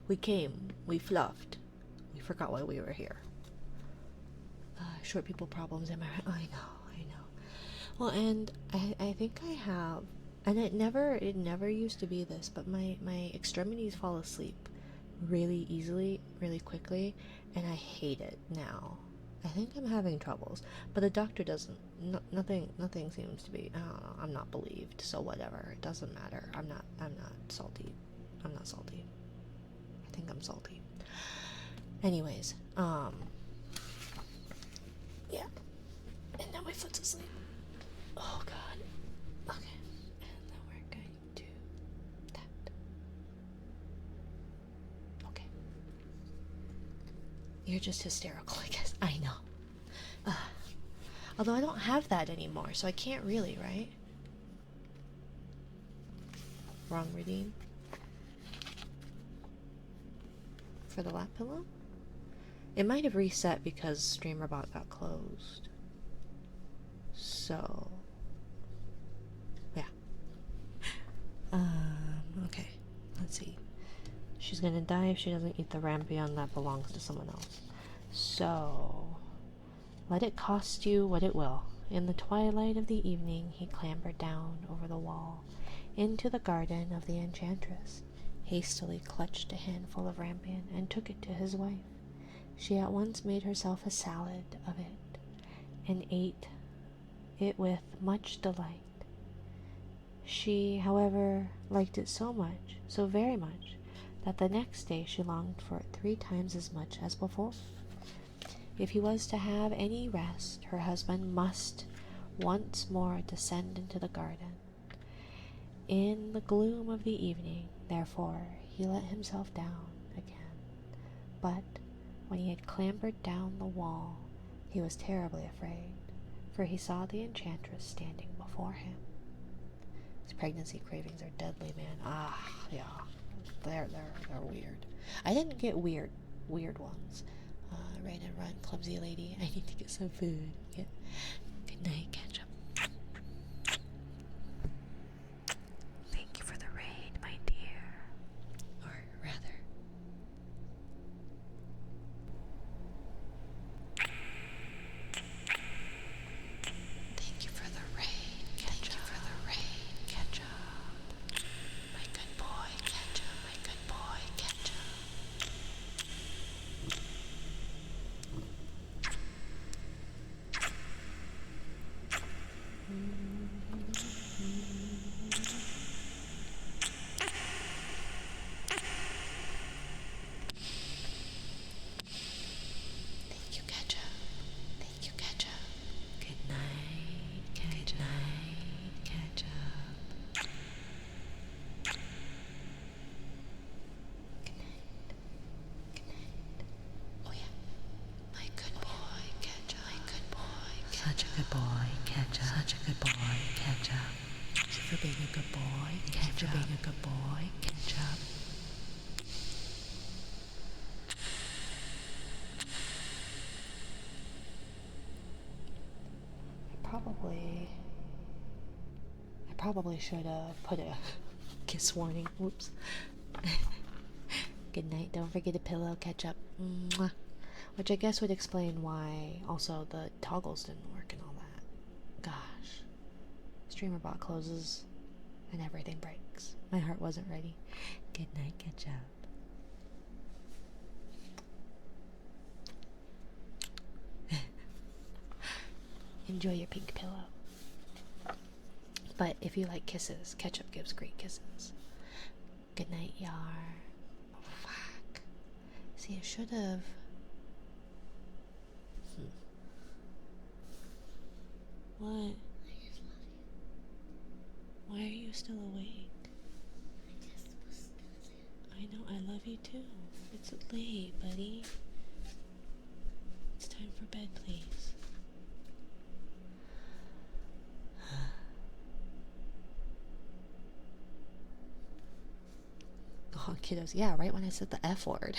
We came, we fluffed, we forgot why we were here. Short people problems, am I right? I know. Well, and I think I have, and it never used to be this, but my extremities fall asleep really easily, really quickly, and I hate it now. I think I'm having troubles, but the doctor doesn't. Nothing seems to be. I don't know. I'm not believed, so whatever. It doesn't matter. I'm not salty. I'm not salty. I think I'm salty. Anyways, yeah. And now my foot's asleep. Oh God. Okay. And then we're going to that. Okay. You're just hysterical, I guess. I know. Although I don't have that anymore, so I can't really, right? Wrong redeem. For the lap pillow? It might have reset because StreamerBot got closed. So, yeah. Okay. Let's see. She's gonna die if she doesn't eat the rampion that belongs to someone else. So, let it cost you what it will. In the twilight of the evening, he clambered down over the wall into the garden of the enchantress, hastily clutched a handful of rampion, and took it to his wife. She at once made herself a salad of it, and ate it with much delight. She, however, liked it so much, so very much, that the next day she longed for it 3 times as much as before. If he was to have any rest, her husband must once more descend into the garden. In the gloom of the evening, therefore, he let himself down again. But when he had clambered down the wall, he was terribly afraid, for he saw the enchantress standing before him. His pregnancy cravings are deadly, man. Ah, yeah, they're weird. I didn't get weird ones. Rain and run, clumsy lady. I need to get some food. Yeah. Good night, ketchup. Thank you for the raid, my dear. Or rather, thank you for the raid, ketchup. Thank you for the raid, ketchup. My good boy, ketchup. My good boy, ketchup. Thank you, ketchup. Thank you, ketchup. Good night, ketchup. Good night, ketchup. Good night. Good night. Oh yeah. My good boy, ketchup. My good boy, ketchup. Such a good boy, ketchup. Such a good boy, ketchup. Thank you for being a good boy, ketchup. Thank you for being a good boy, ketchup. I probably should have put a kiss warning. Whoops. Good night. Don't forget a pillow, ketchup. Mwah. Which I guess would explain why also the toggles didn't work and all that. Gosh. StreamerBot closes and everything breaks. My heart wasn't ready. Good night, ketchup. Enjoy your pink pillow. But if you like kisses, ketchup gives great kisses. Good night, Yar. Oh, fuck. See, I should have. What? Why are you still awake? I know, I love you too. It's late, buddy. It's time for bed, please. Oh, kiddos. Yeah, right when I said the F word.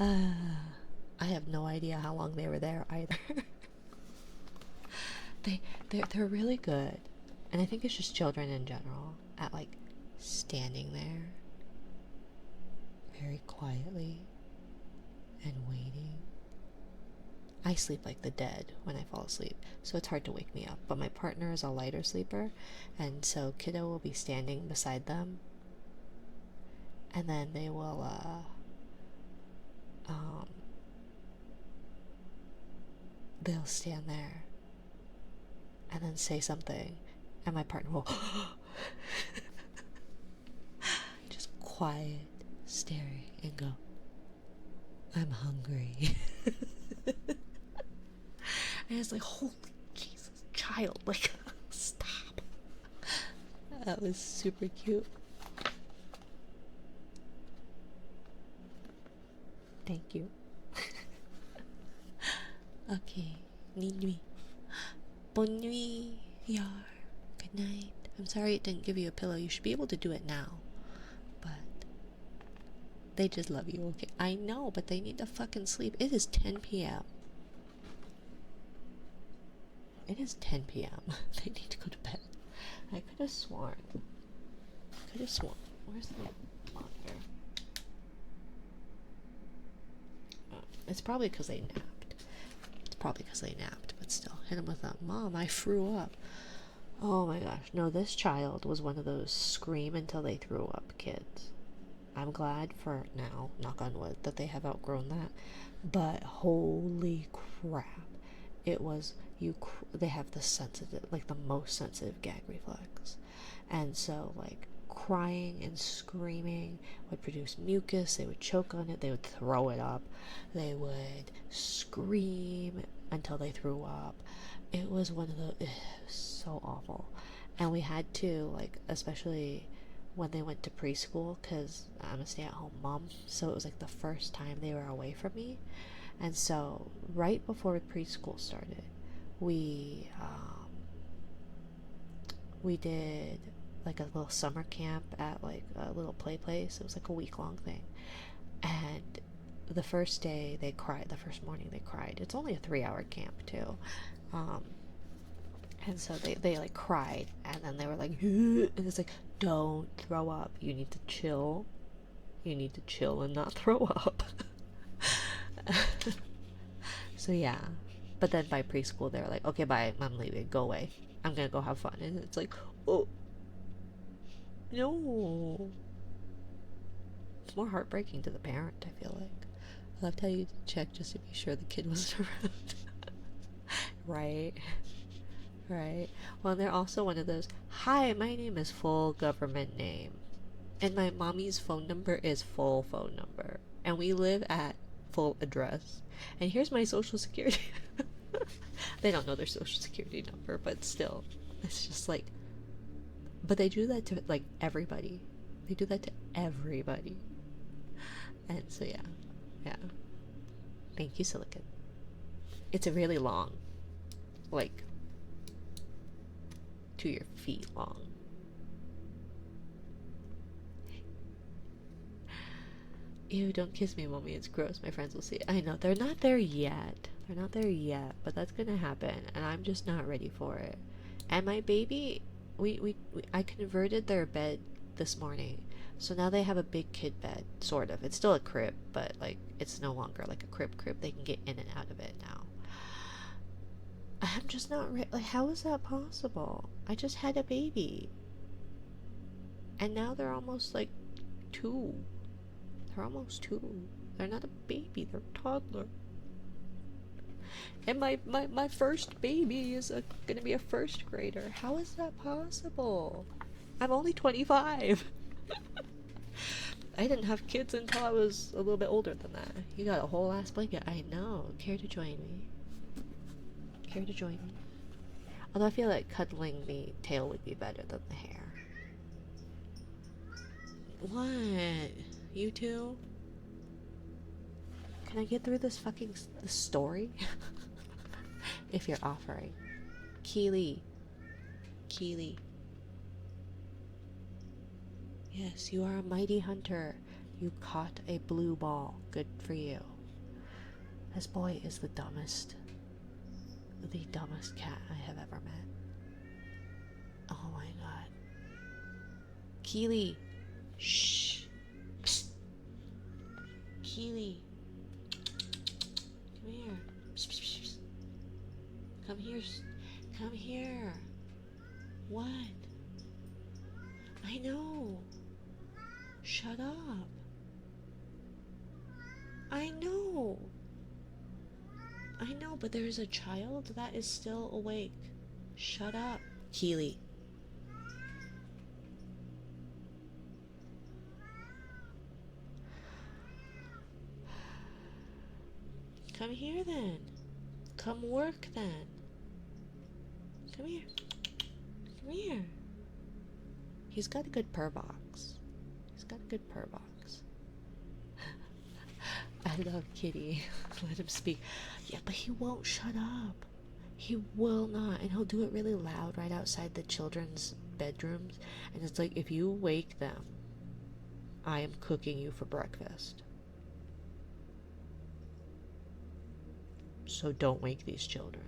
I have no idea how long they were there either. They're really good. And I think it's just children in general at like standing there very quietly and waiting. I sleep like the dead when I fall asleep, so it's hard to wake me up. But my partner is a lighter sleeper, and so Kiddo will be standing beside them, and then they will they'll stand there and then say something, and my partner will just quiet, staring, and go, "I'm hungry." And it's like, holy Jesus, child, like, stop. That was super cute. Thank you. Okay, need me. Bonne nuit, Yar. Good night. I'm sorry it didn't give you a pillow. You should be able to do it now. But they just love you, okay? I know, but they need to fucking sleep. It is 10 p.m. It is 10 p.m. They need to go to bed. I could have sworn. Where's the monitor? Oh, it's probably because they napped. But still, hit them with that. Mom, I threw up. Oh my gosh. No, this child was one of those scream until they threw up kids. I'm glad for now, knock on wood, that they have outgrown that. But holy crap. It was, they have the sensitive, like the most sensitive gag reflex. And so, like, crying and screaming would produce mucus. They would choke on it. They would throw it up. They would scream until they threw up. It was one of the, so awful. And we had to, like, especially when they went to preschool, because I'm a stay-at-home mom, so it was like the first time they were away from me. And so right before preschool started, we did like a little summer camp at like a little play place. It was like a week-long thing. And the first day they cried, the first morning they cried. It's only a 3-hour camp too. And so they like cried, and then they were like, and it's like, don't throw up. You need to chill. You need to chill and not throw up. So yeah. But then by preschool, they were like, okay, bye, I'm leaving. Go away. I'm gonna go have fun. And it's like, oh, no. It's more heartbreaking to the parent, I feel like. I love how you check just to be sure the kid wasn't around. Right. Right. Well, they're also one of those, hi, my name is full government name. And my mommy's phone number is full phone number. And we live at full address. And here's my social security. They don't know their social security number, but still. It's just like, but they do that to like everybody. They do that to everybody. And so yeah. Yeah. Thank you, Silicon. It's a really long, like, to your feet long. Ew, don't kiss me, mommy, it's gross. My friends will see it. I know, they're not there yet. They're not there yet, but that's gonna happen, and I'm just not ready for it. And my baby, I converted their bed this morning, so now they have a big kid bed, sort of. It's still a crib, but like it's no longer like a crib. They can get in and out of it now. I'm just not ready. Like, how is that possible? I just had a baby, and now they're almost like 2. They're almost 2. They're not a baby. They're a toddler. And my first baby is gonna be a first grader. How is that possible? I'm only 25. I didn't have kids until I was a little bit older than that. You got a whole ass blanket. I know. Care to join me? Care to join me? Although I feel like cuddling the tail would be better than the hair. What? You two? Can I get through this fucking story? If you're offering. Keely. Yes, you are a mighty hunter. You caught a blue ball. Good for you. This boy is the dumbest cat I have ever met. Oh my god. Keely. Shh. Psst. Keely. Come here. Psst, psst, psst. Come here. Come here. What? I know. Shut up. I know. I know, but there's a child that is still awake. Shut up, Keely. Come here then. Come work then. Come here. Come here. He's got a good purr box. He's got a good purr box. I love Kitty. Let him speak. Yeah, but he won't shut up. He will not. And he'll do it really loud right outside the children's bedrooms. And it's like, if you wake them, I am cooking you for breakfast. So don't wake these children.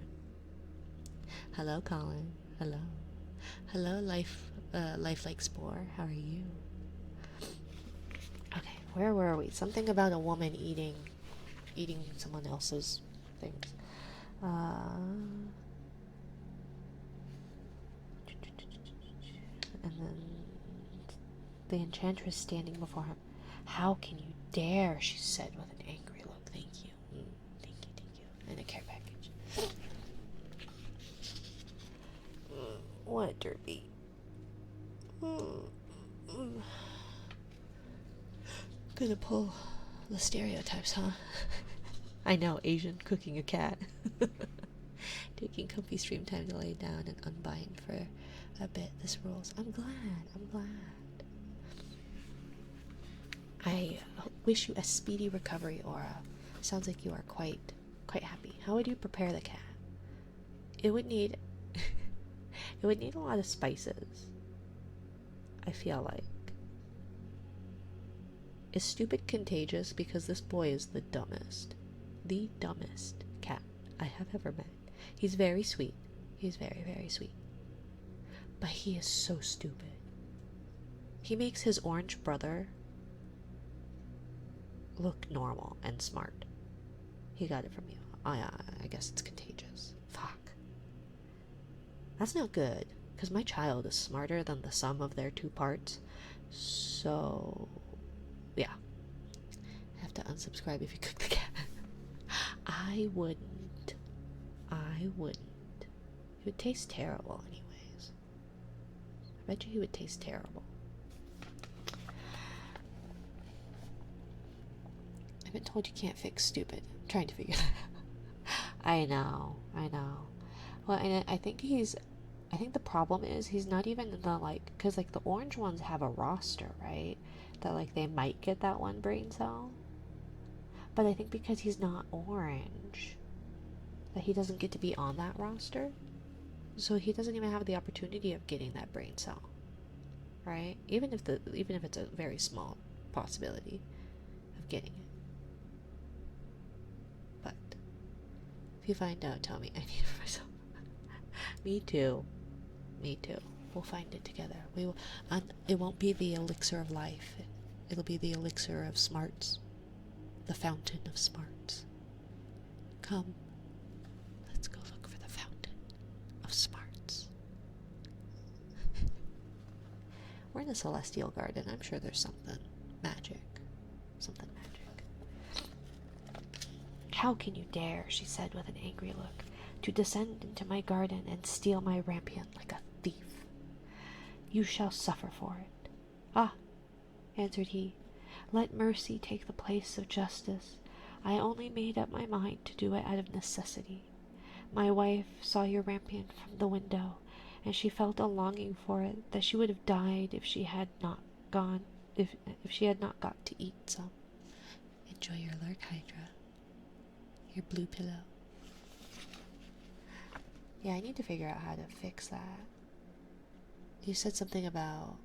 Hello, Colin. Hello. Hello, lifelike Spore. How are you? Okay, where were we? Something about a woman eating someone else's things. And then the enchantress standing before him. How can you dare? She said with an angry look. Thank you. Thank you. And a care package. What, Derpy? Gonna pull the stereotypes, huh? I know, Asian cooking a cat. Taking comfy stream time to lay down and unbind for a bit. This rules. I'm glad. I wish you a speedy recovery, Aura. Sounds like you are quite happy. How would you prepare the cat? It would need it would need a lot of spices. I feel like. Is stupid contagious? Because this boy is the dumbest cat I have ever met. He's very sweet. He's very, very sweet. But he is so stupid. He makes his orange brother look normal and smart. He got it from you. I guess it's contagious. Fuck. That's not good, because my child is smarter than the sum of their two parts. So, yeah. I have to unsubscribe if you cook the cat. I wouldn't. It would taste terrible anyways. I bet you he would taste terrible. I've been told you can't fix stupid. I'm trying to figure that out. I know. Well, and I think the problem is he's not even in the, like, because, like, the orange ones have a roster, right? That, like, they might get that one brain cell. But I think because he's not orange, that he doesn't get to be on that roster. So he doesn't even have the opportunity of getting that brain cell. Right? Even if it's a very small possibility of getting it. But if you find out, tell me. I need it for myself. Me too. We'll find it together. We will. It won't be the elixir of life. It'll be the elixir of smarts. The fountain of smarts. Come. Let's go look for the fountain of smarts. We're in a celestial garden. I'm sure there's something magic. How can you dare, she said with an angry look, to descend into my garden and steal my rampion like a thief? You shall suffer for it. Ah, answered he, let mercy take the place of justice. I only made up my mind to do it out of necessity. My wife saw your rampion from the window, and she felt a longing for it that she would have died if she had not got to eat some. Enjoy your lurk, Hydra. Your blue pillow. Yeah, I need to figure out how to fix that. You said something about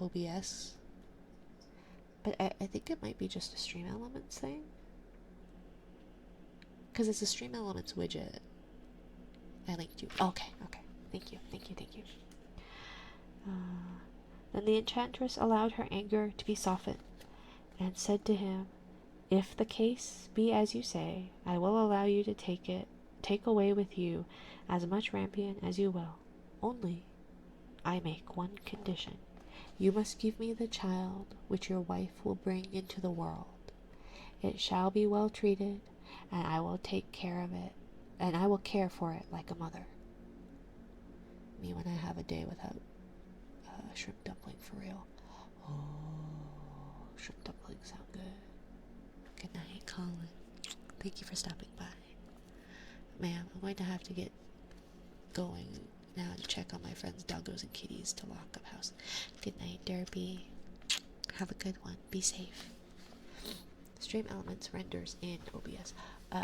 OBS, but I think it might be just a Stream Elements thing. Because it's a Stream Elements widget. I linked you. Okay. Thank you. Then the enchantress allowed her anger to be softened, and said to him, if the case be as you say, I will allow you to take away with you as much rampion as you will. Only, I make one condition. You must give me the child which your wife will bring into the world. It shall be well treated, and I will take care of it, and I will care for it like a mother. Me when I have a day without shrimp dumpling for real. Oh, shrimp dumplings sound good. Good night, Colin. Thank you for stopping by. Ma'am, I'm going to have to get going now to check on my friends' doggos and kitties to lock up house. Good night, Derby. Have a good one. Be safe. Stream Elements renders in OBS. Okay.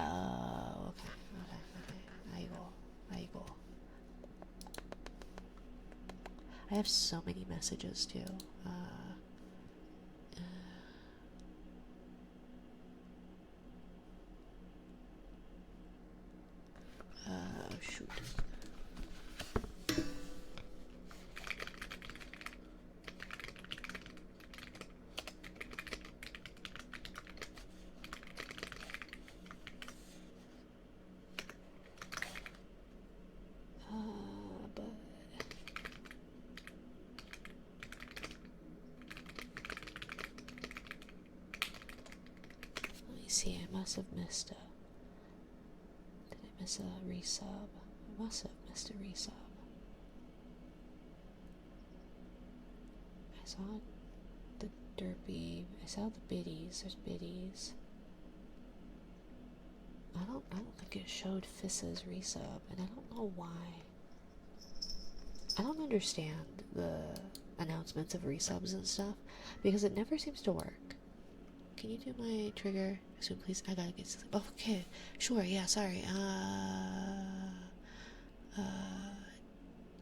I go. I have so many messages too. Shoot. But let me see. I must have missed a. Did I miss a resub? I must have missed a resub. I saw the derpy. I saw the biddies. There's biddies. I don't think it showed Fiss's resub, and I don't know why. I don't understand the announcements of resubs and stuff, because it never seems to work. Can you do my trigger soon, please? I gotta get sleep. Oh, okay, sure, yeah, sorry.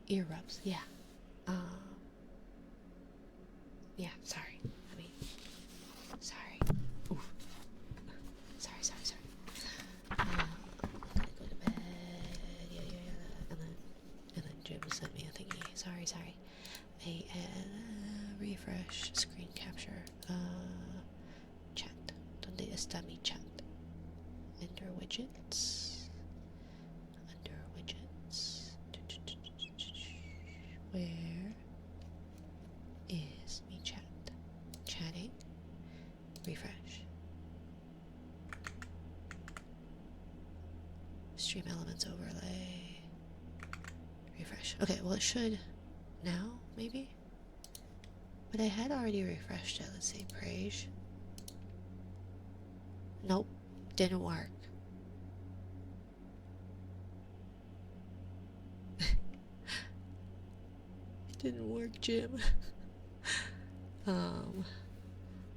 Ear rubs, yeah. Yeah, sorry. Sorry. Oof. Sorry. I'm gonna go to bed. Yeah. And then Jim sent me a thingy. Sorry. A refresh screen capture. Chat. Donde está mi chat? Under widgets. Where is me chat? Chatting. Refresh. Stream Elements overlay. Refresh. Okay, well it should now, maybe? But I had already refreshed it. Let's say Prage. Nope, didn't work. Didn't work, Jim.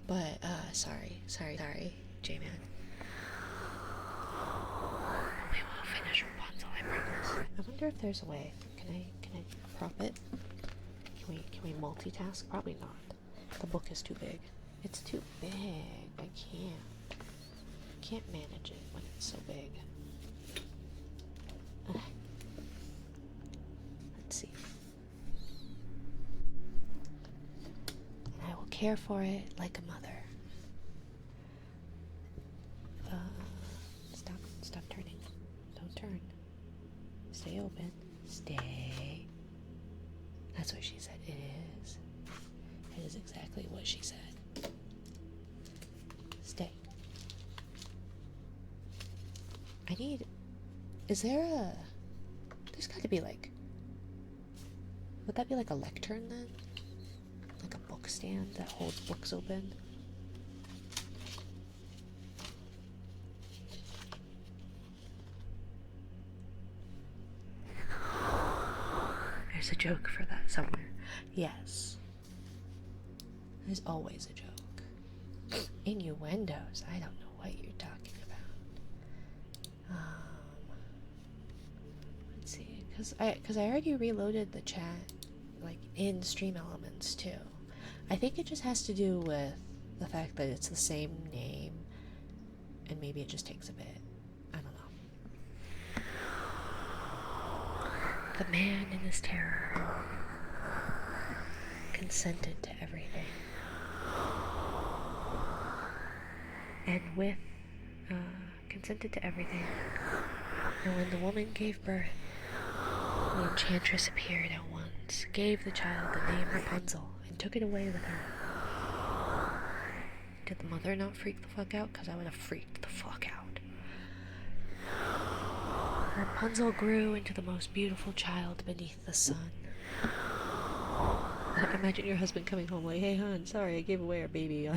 But sorry, J-Man. We will finish Rapunzel, I promise. I wonder if there's a way. Can I crop it? Can we multitask? Probably not. The book is too big. It's too big. I can't manage it when it's so big. Let's see. I will care for it like a mother. Stop turning. Don't turn. Stay open. Stay. That's what she said. It is. It is exactly what she said. Stay. I need... Is there a... There's gotta be like... Would that be like a lectern then? Like a book stand that holds books open? There's a joke for that somewhere. Yes. There's always a joke. Innuendos. I don't know what you're talking about. Let's see. Because I already reloaded the chat, like, in Stream Elements, too. I think it just has to do with the fact that it's the same name, and maybe it just takes a bit. I don't know. The man in his terror consented to everything. And with, consented to everything. And when the woman gave birth, the enchantress appeared at once, gave the child the name Rapunzel, and took it away with her. Did the mother not freak the fuck out? Because I would have freaked the fuck out. Rapunzel grew into the most beautiful child beneath the sun. Imagine your husband coming home like, "Hey, hon, sorry, I gave away our baby."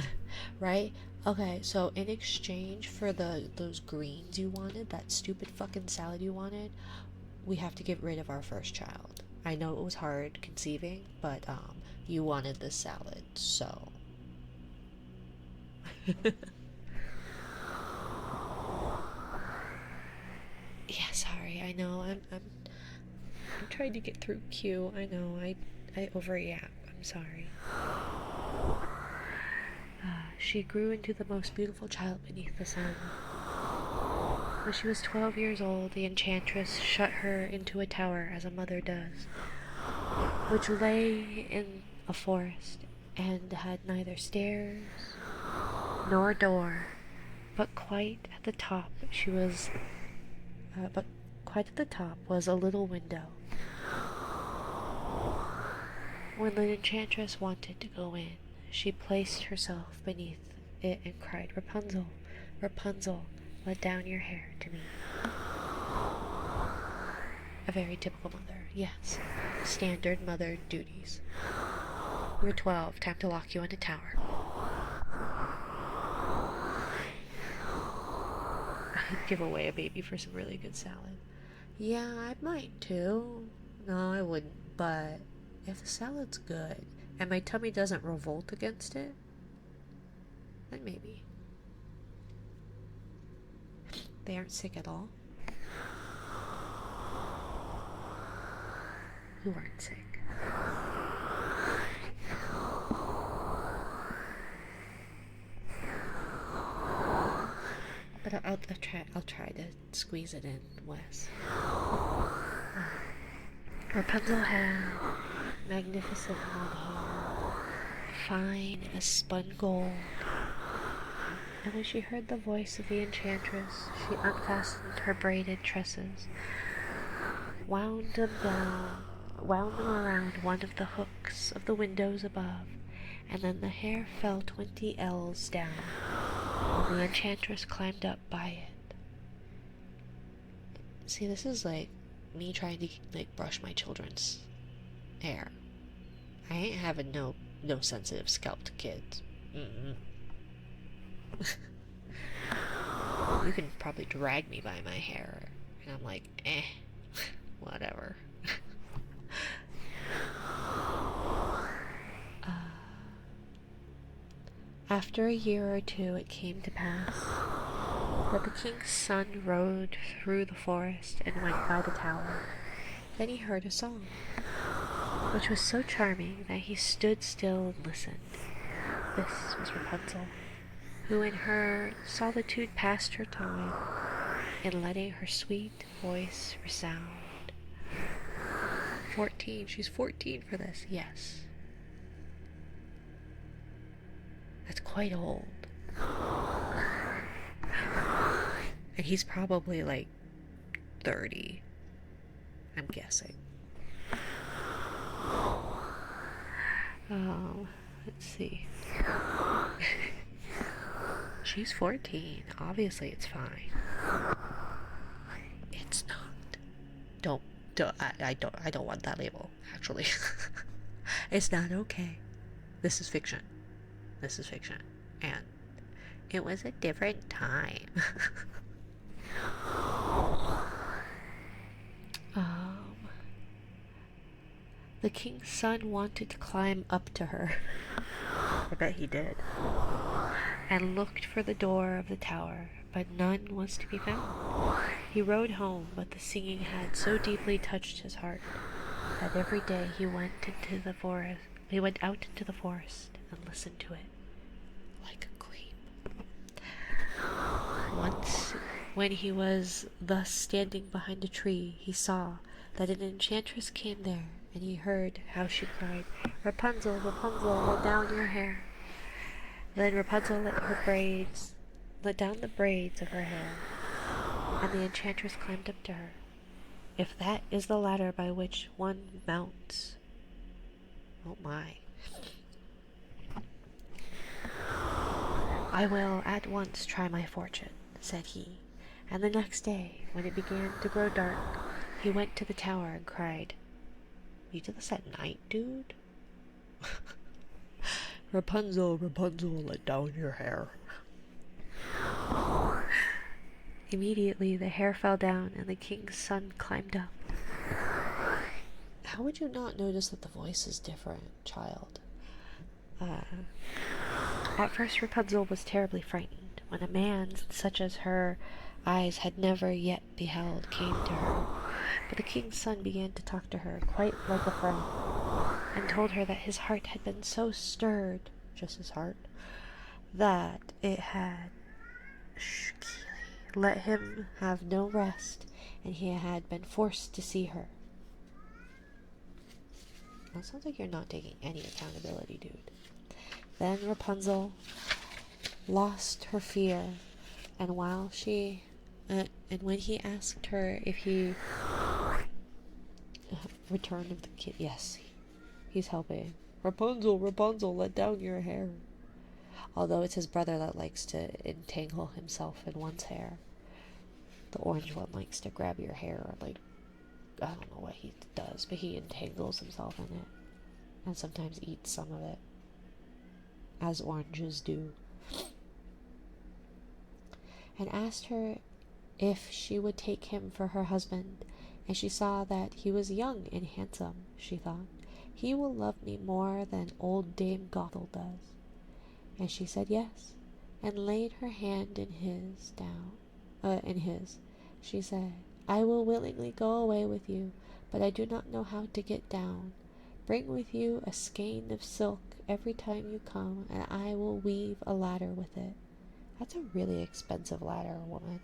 Right? Okay, so in exchange for those greens you wanted, that stupid fucking salad you wanted, we have to get rid of our first child. I know it was hard conceiving, but you wanted this salad, so. Yeah, sorry. I know. I'm trying to get through Q. I know. I overreact. I'm sorry. She grew into the most beautiful child beneath the sun. When she was 12 years old, the enchantress shut her into a tower as a mother does, which lay in a forest and had neither stairs nor door, but quite at the top was a little window. When the enchantress wanted to go in, she placed herself beneath it and cried, "Rapunzel, Rapunzel, let down your hair to me." A very typical mother, yes. Standard mother duties. You're 12, time to lock you in a tower. I'd give away a baby for some really good salad. Yeah, I might too. No, I wouldn't, but if the salad's good and my tummy doesn't revolt against it, then maybe. They aren't sick at all? Who aren't sick? But I'll try to squeeze it in, Wes. Rapunzel had magnificent blonde hair, fine as spun gold. And when she heard the voice of the enchantress, she unfastened her braided tresses, wound them around one of the hooks of the windows above, and then the hair fell 20 ells down, and the enchantress climbed up by it. See, this is like me trying to brush my children's hair. I ain't having no sensitive scalped kids. You can probably drag me by my hair, and I'm like, whatever. After a year or two, it came to pass that the king's son rode through the forest and went by the tower. Then he heard a song, which was so charming that he stood still and listened. This was Rapunzel, who in her solitude passed her time in letting her sweet voice resound. 14. She's 14 for this, yes. That's quite old. And he's probably like 30, I'm guessing. Let's see. She's 14. Obviously, it's fine. It's not. I don't want that label, actually. It's not okay. This is fiction. And it was a different time. The king's son wanted to climb up to her. I bet he did. And looked for the door of the tower, but none was to be found. He rode home, but the singing had so deeply touched his heart that every day he went out into the forest and listened to it like a creep. Once, when he was thus standing behind a tree, he saw that an enchantress came there, and he heard how she cried, "Rapunzel, Rapunzel, let down your hair." Then Rapunzel let down the braids of her hair, and the enchantress climbed up to her. If that is the ladder by which one mounts... Oh my. "I will at once try my fortune," said he, And the next day, when it began to grow dark, he went to the tower and cried, "You do this at night, dude?" "Rapunzel, Rapunzel, let down your hair." Immediately the hair fell down and the king's son climbed up. How would you not notice that the voice is different, child? At first Rapunzel was terribly frightened when a man such as her eyes had never yet beheld came to her. But the king's son began to talk to her quite like a friend, and told her that his heart had been so stirred, just his heart, that it had let him have no rest, and he had been forced to see her. That sounds like you're not taking any accountability, dude. Then Rapunzel lost her fear, and when he asked her if he Return of the Kid, yes, he's helping. "Rapunzel, Rapunzel, let down your hair." Although it's his brother that likes to entangle himself in one's hair. The orange one likes to grab your hair, like, I don't know what he does, but he entangles himself in it. And sometimes eats some of it. As oranges do. And asked her if she would take him for her husband, and she saw that he was young and handsome, she thought. "He will love me more than old Dame Gothel does." And she said yes, and laid her hand in his. She said, "I will willingly go away with you, but I do not know how to get down. Bring with you a skein of silk every time you come, and I will weave a ladder with it." That's a really expensive ladder, woman.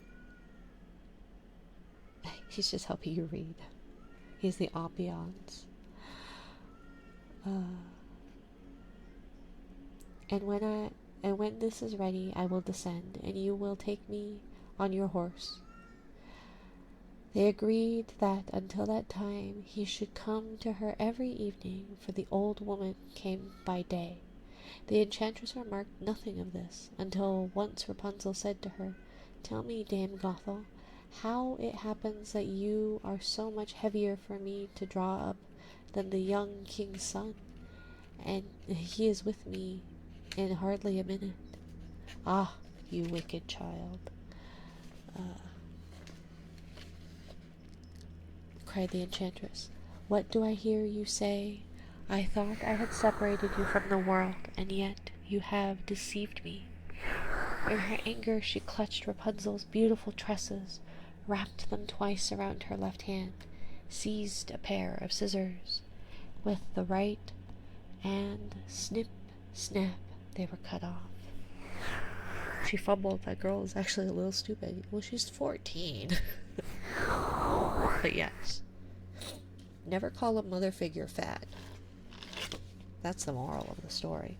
He's just helping you read. He's the ambiance. And when this is ready, I will descend, and you will take me on your horse. They agreed that until that time he should come to her every evening, for the old woman came by day. The enchantress remarked nothing of this, until once Rapunzel said to her, "Tell me, Dame Gothel, how it happens that you are so much heavier for me to draw up than the young king's son, and he is with me in hardly a minute." "Ah, you wicked child," cried the enchantress. "What do I hear you say? I thought I had separated you from the world, and yet you have deceived me." In her anger she clutched Rapunzel's beautiful tresses, wrapped them twice around her left hand, seized a pair of scissors with the right, and snip, snap, they were cut off. She fumbled. That girl is actually a little stupid. Well, she's 14. But yes. Never call a mother figure fat. That's the moral of the story.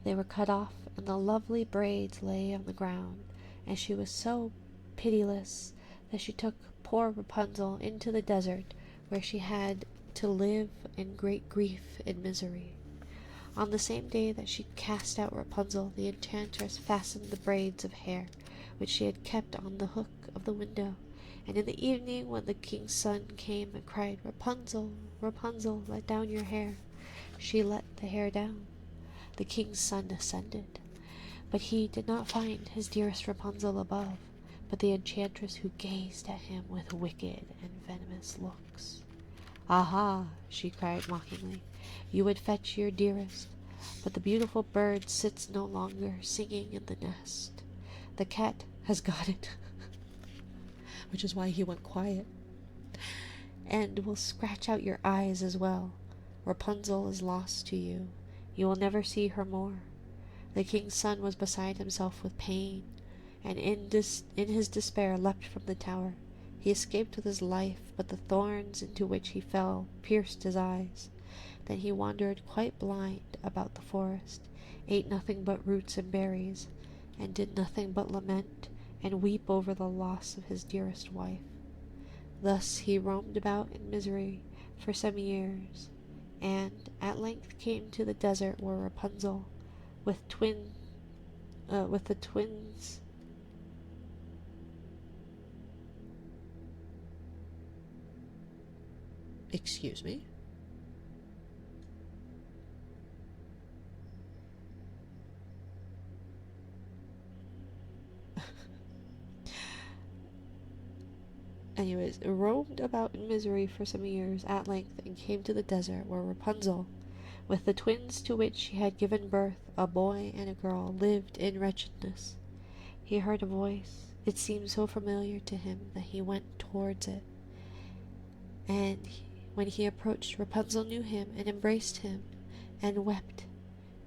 They were cut off, and the lovely braids lay on the ground, and she was so pitiless that she took poor Rapunzel into the desert, where she had to live in great grief and misery. On the same day that she cast out Rapunzel, the enchantress fastened the braids of hair which she had kept on the hook of the window, and in the evening, when the king's son came and cried, "Rapunzel, Rapunzel, let down your hair," she let the hair down. The king's son ascended, but he did not find his dearest Rapunzel above, but the enchantress, who gazed at him with wicked and venomous looks. "Aha!" she cried mockingly, "you would fetch your dearest, but the beautiful bird sits no longer singing in the nest. The cat has got it," which is why he went quiet, "and will scratch out your eyes as well. Rapunzel is lost to you. You will never see her more." The king's son was beside himself with pain, and in his despair leapt from the tower. He escaped with his life, but the thorns into which he fell pierced his eyes. Then he wandered quite blind about the forest, ate nothing but roots and berries, and did nothing but lament and weep over the loss of his dearest wife. Thus he roamed about in misery for some years, and at length came to the desert where Rapunzel, with with the twins. Excuse me? Anyways, roamed about in misery for some years at length and came to the desert where Rapunzel, with the twins to which she had given birth, a boy and a girl, lived in wretchedness. He heard a voice. It seemed so familiar to him that he went towards it. And when he approached, Rapunzel knew him and embraced him and wept.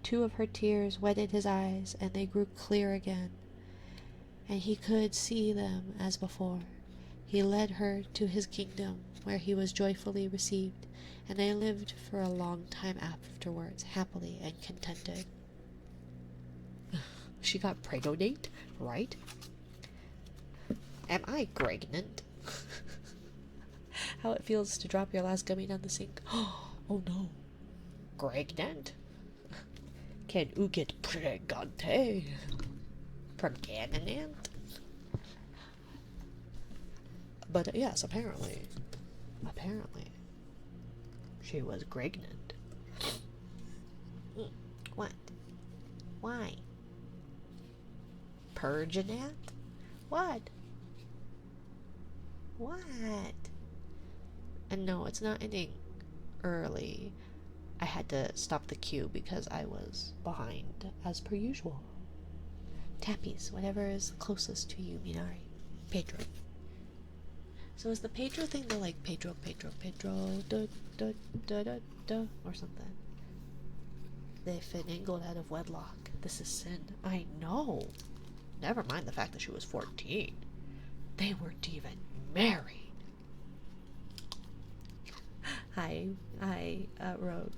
2 of her tears wetted his eyes, and they grew clear again, and he could see them as before. He led her to his kingdom, where he was joyfully received, and they lived for a long time afterwards, happily and contented. She got pregnant, right? Am I pregnant? How it feels to drop your last gummy down the sink. Oh no. Pregnant? Can you get pregnant? Pregnant? But yes, apparently, she was pregnant. What? Why? Perginat? What? What? And no, it's not ending early. I had to stop the queue because I was behind, as per usual. Tappies, whatever is closest to you, Minari. Pedro. So is the Pedro thing the like Pedro, da da da da da or something? They finagled out of wedlock. This is sin. I know. Never mind the fact that she was 14. They weren't even married. Hi, Rogue.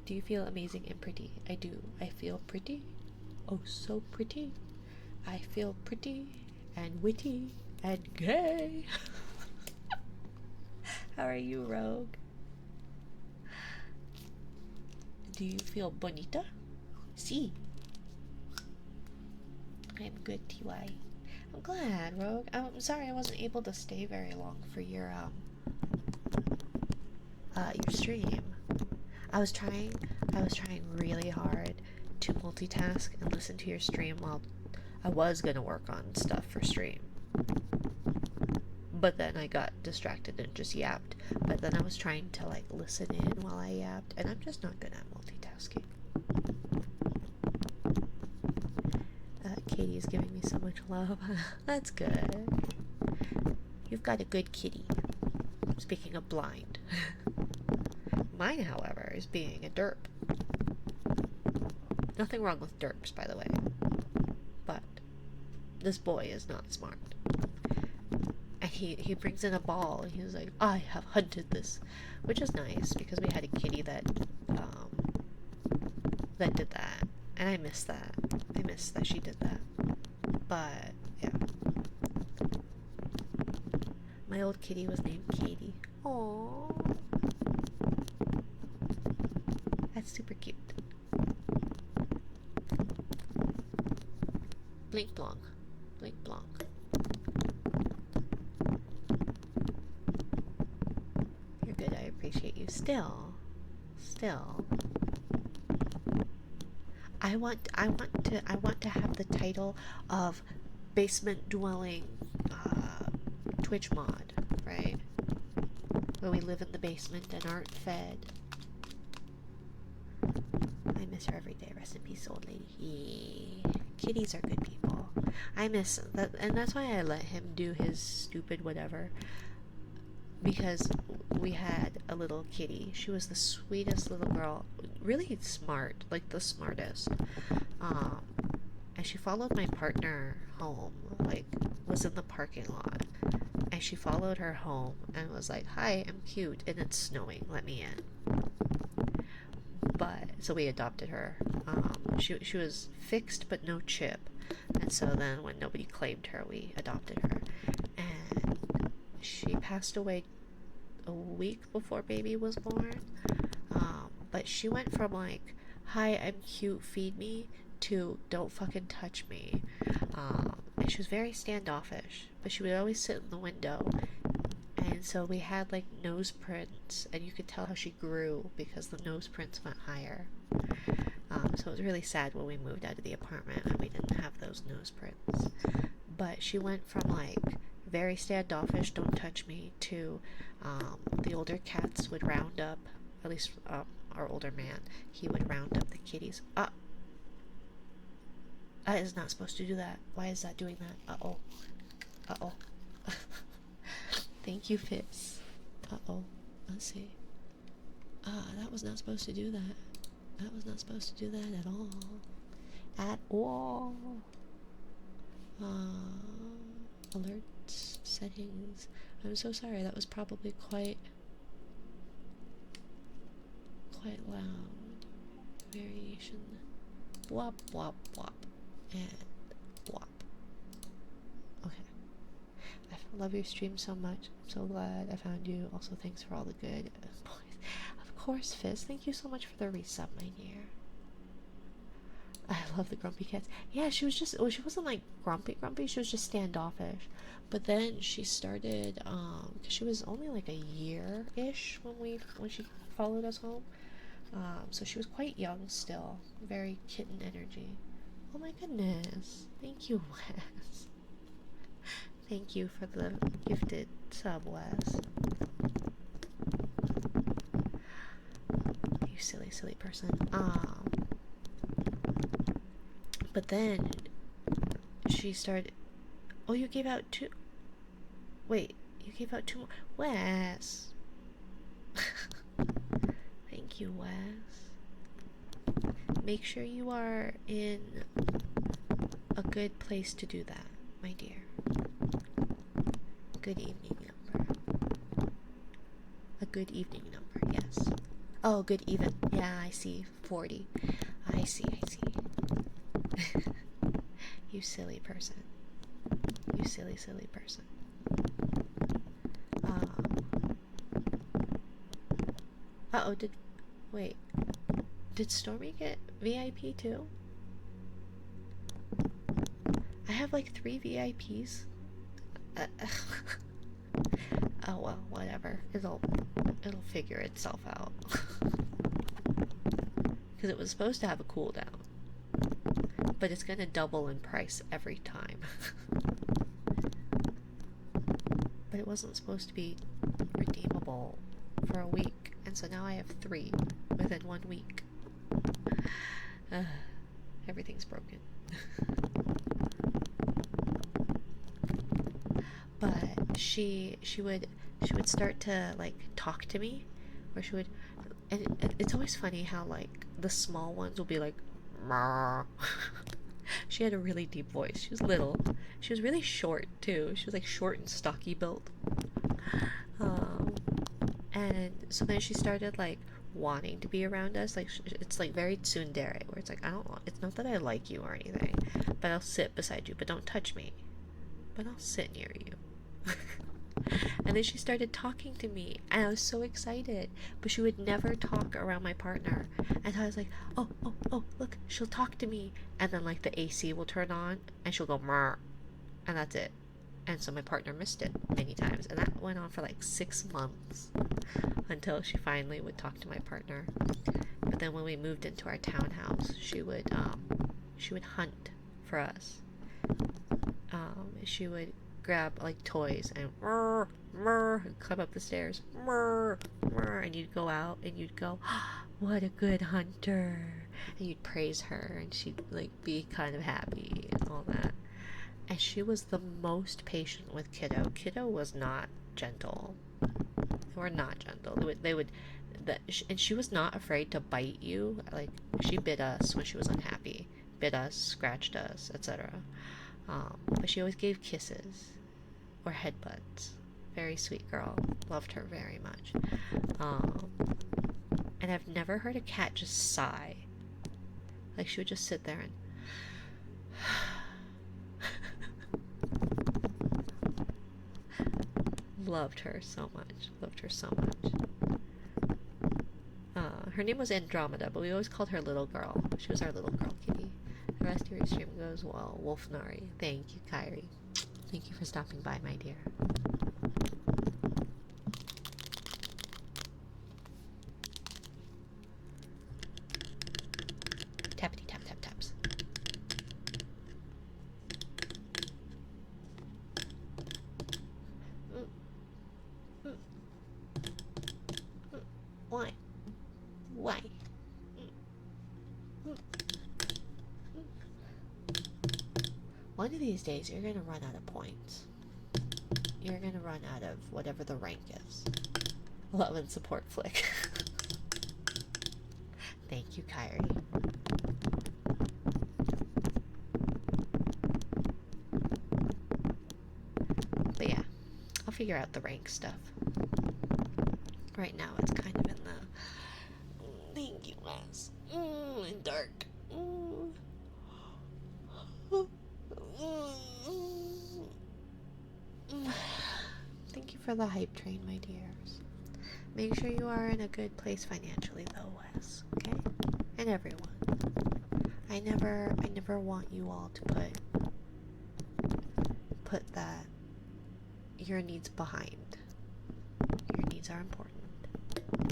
Do you feel amazing and pretty? I do. I feel pretty. Oh, so pretty. I feel pretty and witty and gay. How are you, Rogue? Do you feel bonita? Si. I'm good, TY. I'm glad, Rogue. I'm sorry I wasn't able to stay very long for your stream. I was trying really hard to multitask and listen to your stream while I was gonna work on stuff for stream. But then I got distracted and just yapped. But then I was trying to like listen in while I yapped, and I'm just not good at multitasking. Katie's giving me so much love. That's good. You've got a good kitty. Speaking of blind. Mine, however, is being a derp. Nothing wrong with derps, by the way. But this boy is not smart. And he brings in a ball and he's like, I have hunted this. Which is nice because we had a kitty that did that. And I miss that. I miss that she did that. But yeah. My old kitty was named Katie. Aww. That's super cute. Blink blonk. Blink blonk. You're good, I appreciate you. Still. I want to have the title of basement dwelling Twitch mod, right? Where we live in the basement and aren't fed. I miss her every day. Rest in peace, old lady. Yeah. Kitties are good people. I miss that, and that's why I let him do his stupid whatever. Because we had a little kitty. She was the sweetest little girl. Really smart, like the smartest. And she followed my partner home, like was in the parking lot. And she followed her home and was like, hi, I'm cute and it's snowing, let me in. But, so we adopted her. She was fixed but no chip. And so then when nobody claimed her, we adopted her. And she passed away a week before baby was born. But she went from like hi, I'm cute, feed me, to don't fucking touch me. And she was very standoffish, but she would always sit in the window. And so we had like nose prints, and you could tell how she grew because the nose prints went higher. So it was really sad when we moved out of the apartment and we didn't have those nose prints. But she went from like very standoffish, don't touch me, to the older cats would round up, at least our older man, he would round up the kitties. That is not supposed to do that. Why is that doing that? Uh-oh. Uh-oh. Thank you, Fitz. Uh-oh. Let's see. That was not supposed to do that. That was not supposed to do that at all. At all. Alerts, settings. I'm so sorry. That was probably quite loud. Variation. Wop, wop, wop. And wop. Okay. I love your stream so much. I'm so glad I found you. Also, thanks for all the good. Of course, Fizz. Thank you so much for the resub, my dear. I love the grumpy cats. Yeah, she was just, well, she wasn't like grumpy, she was just standoffish. But then she started, because she was only like a year-ish when she followed us home. So she was quite young still. Very kitten energy. Oh my goodness. Thank you, Wes. Thank you for the gifted sub, Wes. You silly, silly person. But then she started. Oh, you gave out 2. Wait, you gave out 2 more. Wes. Thank you, Wes. Make sure you are in a good place to do that, my dear. Good evening number. A good evening number, yes. Oh, good even. Yeah, I see. 40. I see. You silly person. You silly, silly person. Uh-oh, wait. Did Stormy get VIP too? I have like 3 VIPs. Oh well, whatever. It'll figure itself out. Because it was supposed to have a cooldown. But it's gonna double in price every time. But it wasn't supposed to be redeemable for a week, and so now I have 3 within 1 week. Everything's broken. But she would start to like talk to me, or she would, and it's always funny how like the small ones will be like, "Mah." She had a really deep voice. She was little. She was really short too. She was like short and stocky built. And so then she started like wanting to be around us. Like it's like very tsundere, where it's like, it's not that I like you or anything, but I'll sit beside you, but don't touch me. But I'll sit near you. And then she started talking to me, and I was so excited, but she would never talk around my partner. And I was like, oh, look, she'll talk to me, and then like the AC will turn on and she'll go "Mrr," and that's it. And so my partner missed it many times, and that went on for like 6 months until she finally would talk to my partner. But then when we moved into our townhouse, she would hunt for us. She would grab like toys and "Mrr, mrr," and climb up the stairs, "Mrr, mrr," and you'd go out and you'd go, what a good hunter, and you'd praise her, and she'd like be kind of happy and all that. And she was the most patient with Kiddo. Kiddo was not gentle. They were not gentle. And she was not afraid to bite you. Like she bit us when she was unhappy, bit us, scratched us, etc. But she always gave kisses or headbutts. Very sweet girl. Loved her very much. And I've never heard a cat just sigh. Like she would just sit there and loved her so much. Her name was Andromeda, but we always called her Little Girl. She was our little girl kitty. The rest of your stream goes well. Wolfnari. Thank you, Kyrie. Thank you for stopping by, my dear. Tappity tap tap taps. Why? Why? One of these days, you're gonna run out of points. You're gonna run out of whatever the rank is. Love and support Flick. Thank you, Kyrie. But yeah, I'll figure out the rank stuff. Right now, it's kind of in the... Thank you, Wes. In dark. Thank you for the hype train, my dears. Make sure you are in a good place financially, though, Wes. Okay? And everyone. I never want you all to put that your needs behind. Your needs are important.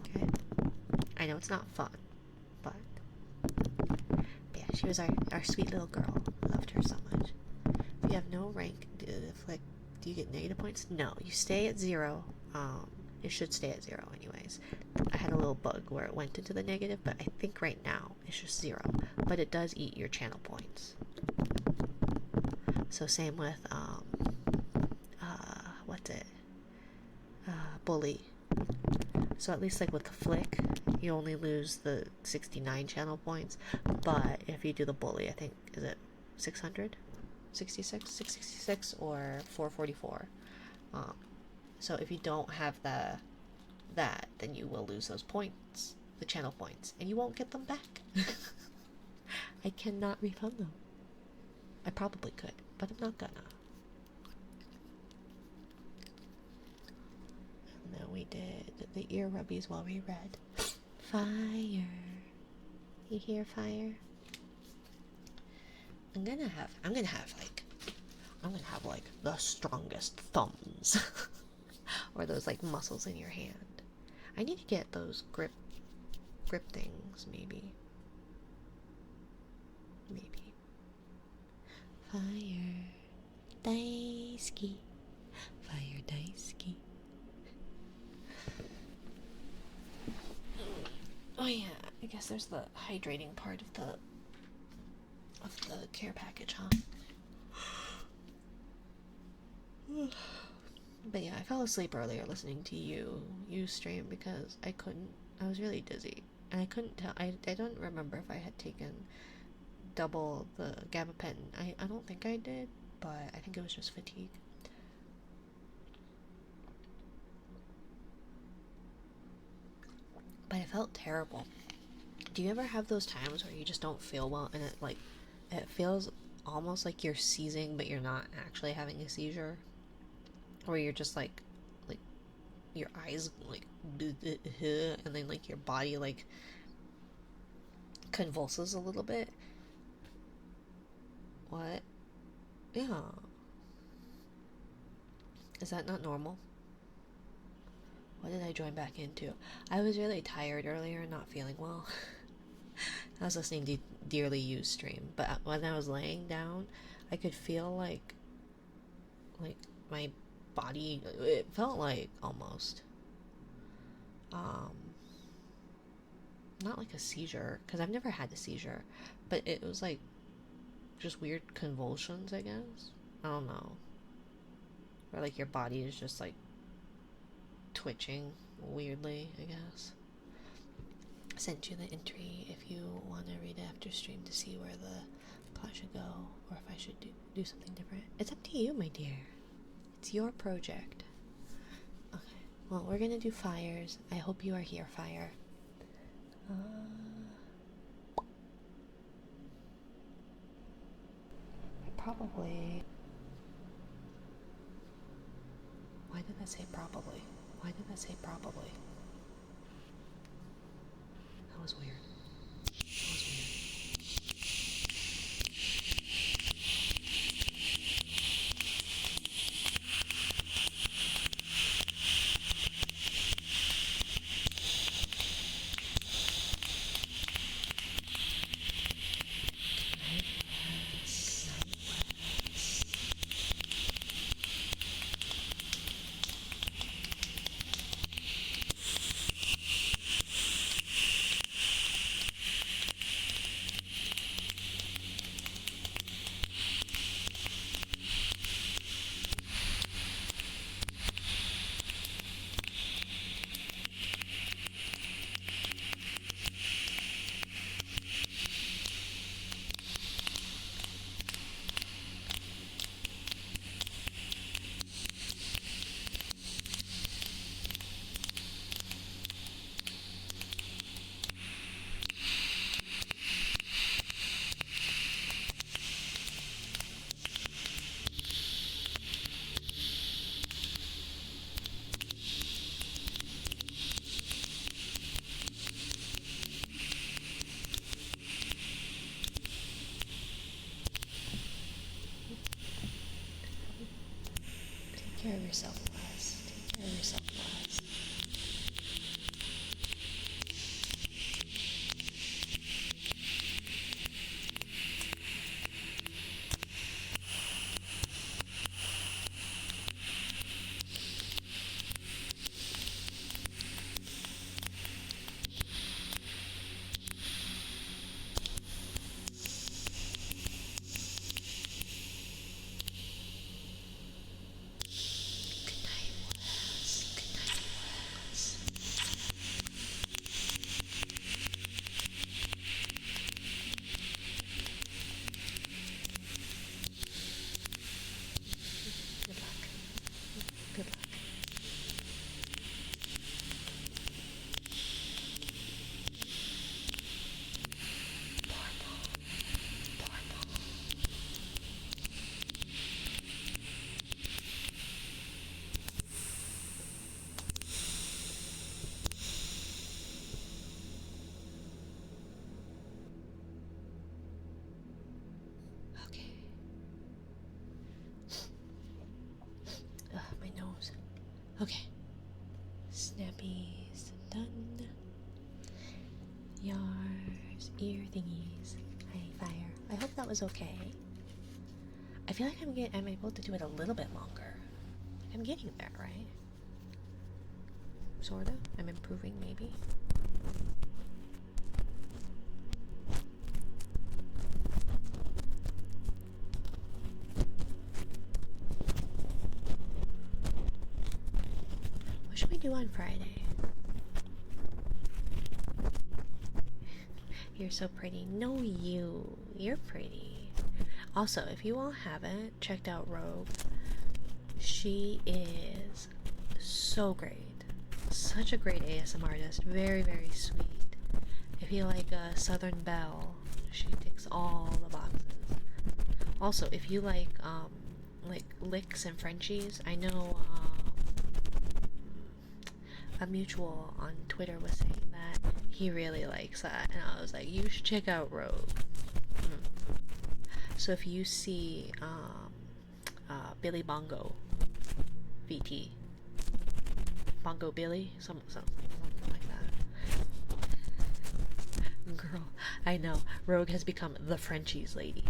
Okay? I know it's not fun, but yeah, she was our sweet little girl. Loved her so much. If you have no rank, do you get negative points? No, you stay at 0. It should stay at 0 anyways. I had a little bug where it went into the negative, but I think right now it's just 0. But it does eat your channel points. So same with what's it? Bully. So at least like with the Flick, you only lose the 69 channel points. But if you do the Bully, I think, is it 600? 666 or 444. So if you don't have that, then you will lose those points, the channel points, and you won't get them back. I cannot refund them. I probably could, but I'm not gonna. And then we did the ear rubbies while we read. Fire. You hear fire? I'm gonna have like the strongest thumbs. Or those like muscles in your hand. I need to get those grip things, maybe. Fire daisuki. Fire daisuki. Oh yeah, I guess there's the hydrating part of the care package, huh? But yeah, I fell asleep earlier listening to you stream because I was really dizzy. And I couldn't tell, I don't remember if I had taken double the gabapentin. I don't think I did, but I think it was just fatigue. But it felt terrible. Do you ever have those times where you just don't feel well and it feels almost like you're seizing but you're not actually having a seizure? Or you're just like your eyes like and then like your body like convulses a little bit? What? Yeah. Is that not normal? What did I join back into? I was really tired earlier and not feeling well. I was listening to Dearly Used stream, but when I was laying down, I could feel like my body, it felt like almost not like a seizure, because I've never had a seizure, but it was like just weird convulsions, I guess. I don't know. Or like your body is just like twitching weirdly, I guess. I sent you the entry if you want to read it after stream to see where the plot should go, or if I should do something different. It's up to you, my dear. It's your project. Okay, well, we're gonna do fires. I hope you are here, fire. Probably... Why did I say probably? Why did I say probably? That was weird. That was weird. Take care of yourself, Les. Take care of yourself, Les. Good night, Les. Good night, Les. Good luck. Good luck. Poor Paul. Poor Paul. Okay. Ugh, my nose. Okay. Snappies done. Yars, ear thingies. Hi, fire. I hope that was okay. I feel like I'm able to do it a little bit longer. I'm getting there, right? Sorta. I'm improving, maybe. What should we do on Friday? You're so pretty. No, you're pretty. Also, if you all haven't checked out Rogue, she is so great. Such a great ASM artist. Very, very sweet. If you like Southern Belle, she ticks all the boxes. Also, if you like licks and Frenchies, I know a mutual on Twitter was saying that he really likes that, and I was like, you should check out Rogue. So if you see Billy Bongo VT, Bongo Billy, something like that. Girl, I know, Rogue has become the Frenchies lady.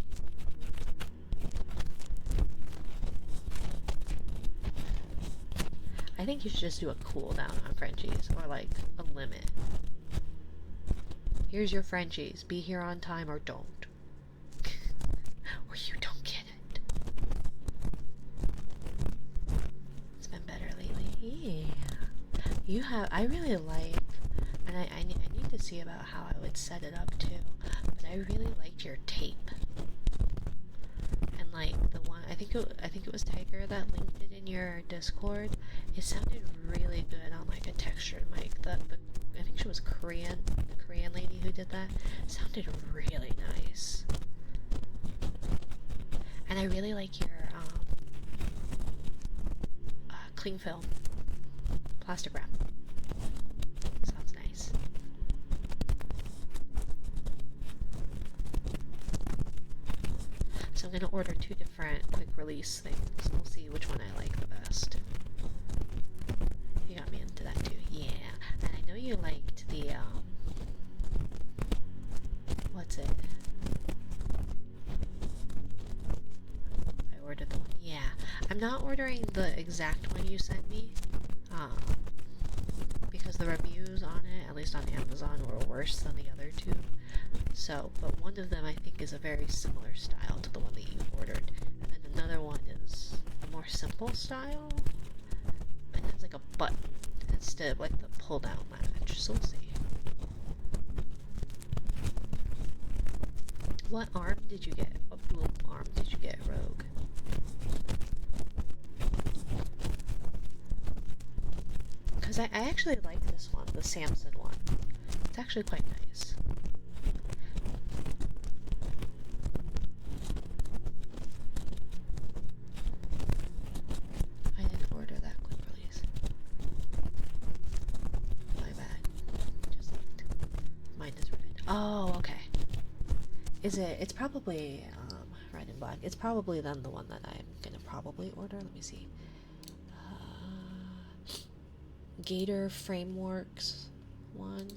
I think you should just do a cooldown on Frenchies, or like a limit. Here's your Frenchies. Be here on time or don't. Or you don't get it. It's been better lately. Yeah. I really like, and I need to see about how I would set it up too, but I really liked your tape. And like the one, I think it was Tiger that linked it in your Discord. It sounded really good on like a textured mic. I think she was Korean, the Korean lady who did that. It sounded really nice. And I really like your cling film, plastic wrap. Sounds nice. I'm gonna order 2 different quick release things. We'll see which one I like the best. You got me into that too. Yeah. And I know you liked the, what's it? I ordered the one. Yeah. I'm not ordering the exact one you sent me. Because the reviews on it, at least on Amazon, were worse than the other 2. So, but one of them I think is a very similar style to the one that you ordered. And then another one is a more simple style. It has like a button instead of like the pull down latch. So we'll see. What arm did you get? What boom arm did you get, Rogue? Because I actually like this one, the Samson one. It's actually quite nice. I didn't order that quick release. My bad. Just looked. Mine is red. Oh, okay. Is it? It's probably red and black. It's probably then the one that I'm gonna probably order. Let me see. Gator Frameworks one.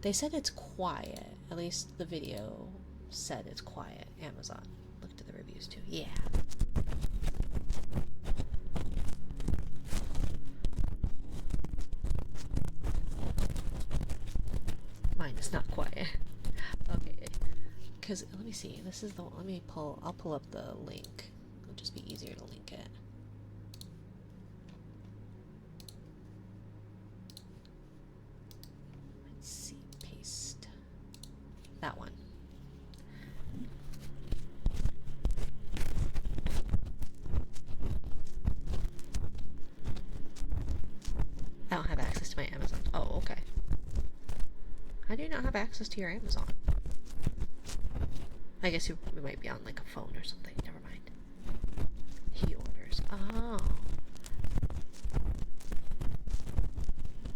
They said it's quiet. At least the video said it's quiet. Amazon. Looked at the reviews too. Yeah. Mine is not quiet. Okay. Because, let me see. This is the one. I'll pull up the link. It'll just be easier to link it. That one. I don't have access to my Amazon. Oh, okay. How do you not have access to your Amazon? I guess you might be on like a phone or something. Never mind. He orders. Oh.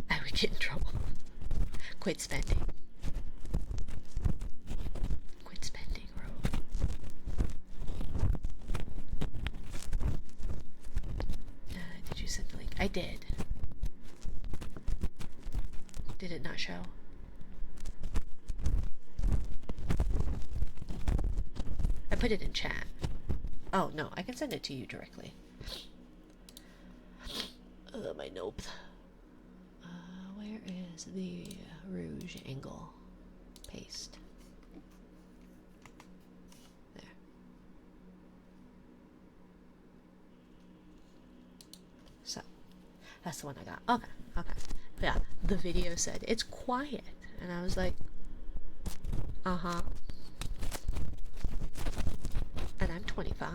I would get in trouble. Quit spending. I did. Did it not show? I put it in chat. Oh, no, I can send it to you directly. My nope. Where is the Rouge Angle? Paste. There. So. That's the one I got. Okay, okay. But yeah, the video said it's quiet. And I was like, uh-huh. And I'm 25.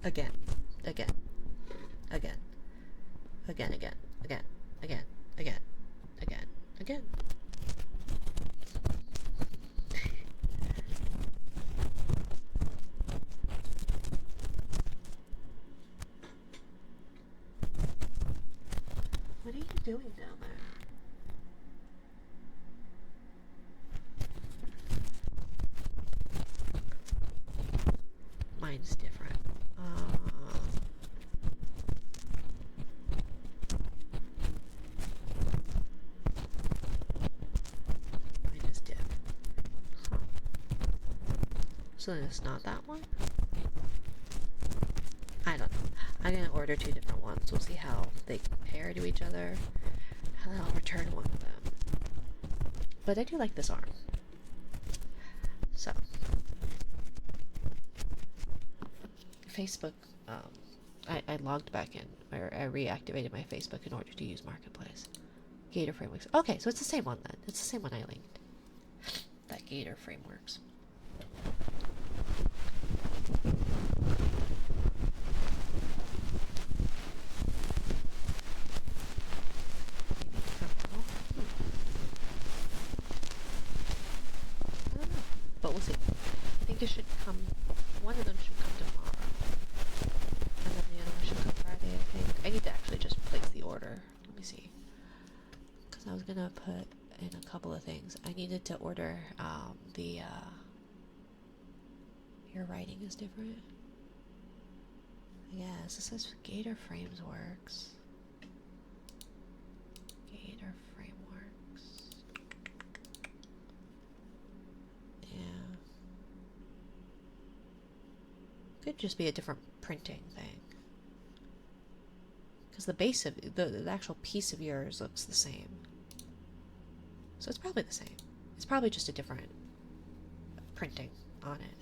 Again. Again. Again. Again, again. Again. Again. Again. Again. Again. What are you doing down there? Mine's different. Mine is diff. Huh. So then it's not that one? I don't know. I'm gonna order 2 different ones. We'll see how they compare to each other. And then I'll return one of them. But I do like this arm. So. Facebook, I logged back in, or I reactivated my Facebook in order to use Marketplace. Gator Frameworks. Okay, so it's the same one then. It's the same one I linked. That Gator Frameworks. But we'll see. I think it should come, one of them should come tomorrow. And then the other one should come Friday, I think. I need to actually just place the order. Let me see. Because I was going to put in a couple of things. I needed to order the Your writing is different. Yes, it says Gator Frames Works. Gator Frameworks. Yeah. Could just be a different printing thing. Because the base of the actual piece of yours looks the same. So it's probably the same. It's probably just a different printing on it.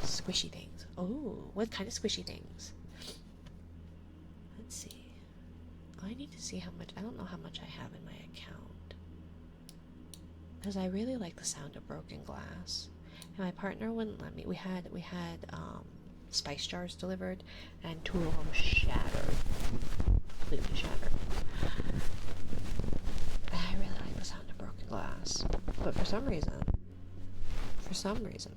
Squishy things. Oh, what kind of squishy things? Let's see. I need to see how much. I don't know how much I have in my account. Because I really like the sound of broken glass. And my partner wouldn't let me. We had spice jars delivered, and 2 of them shattered. Completely shattered. I really like the sound of broken glass. But for some reason,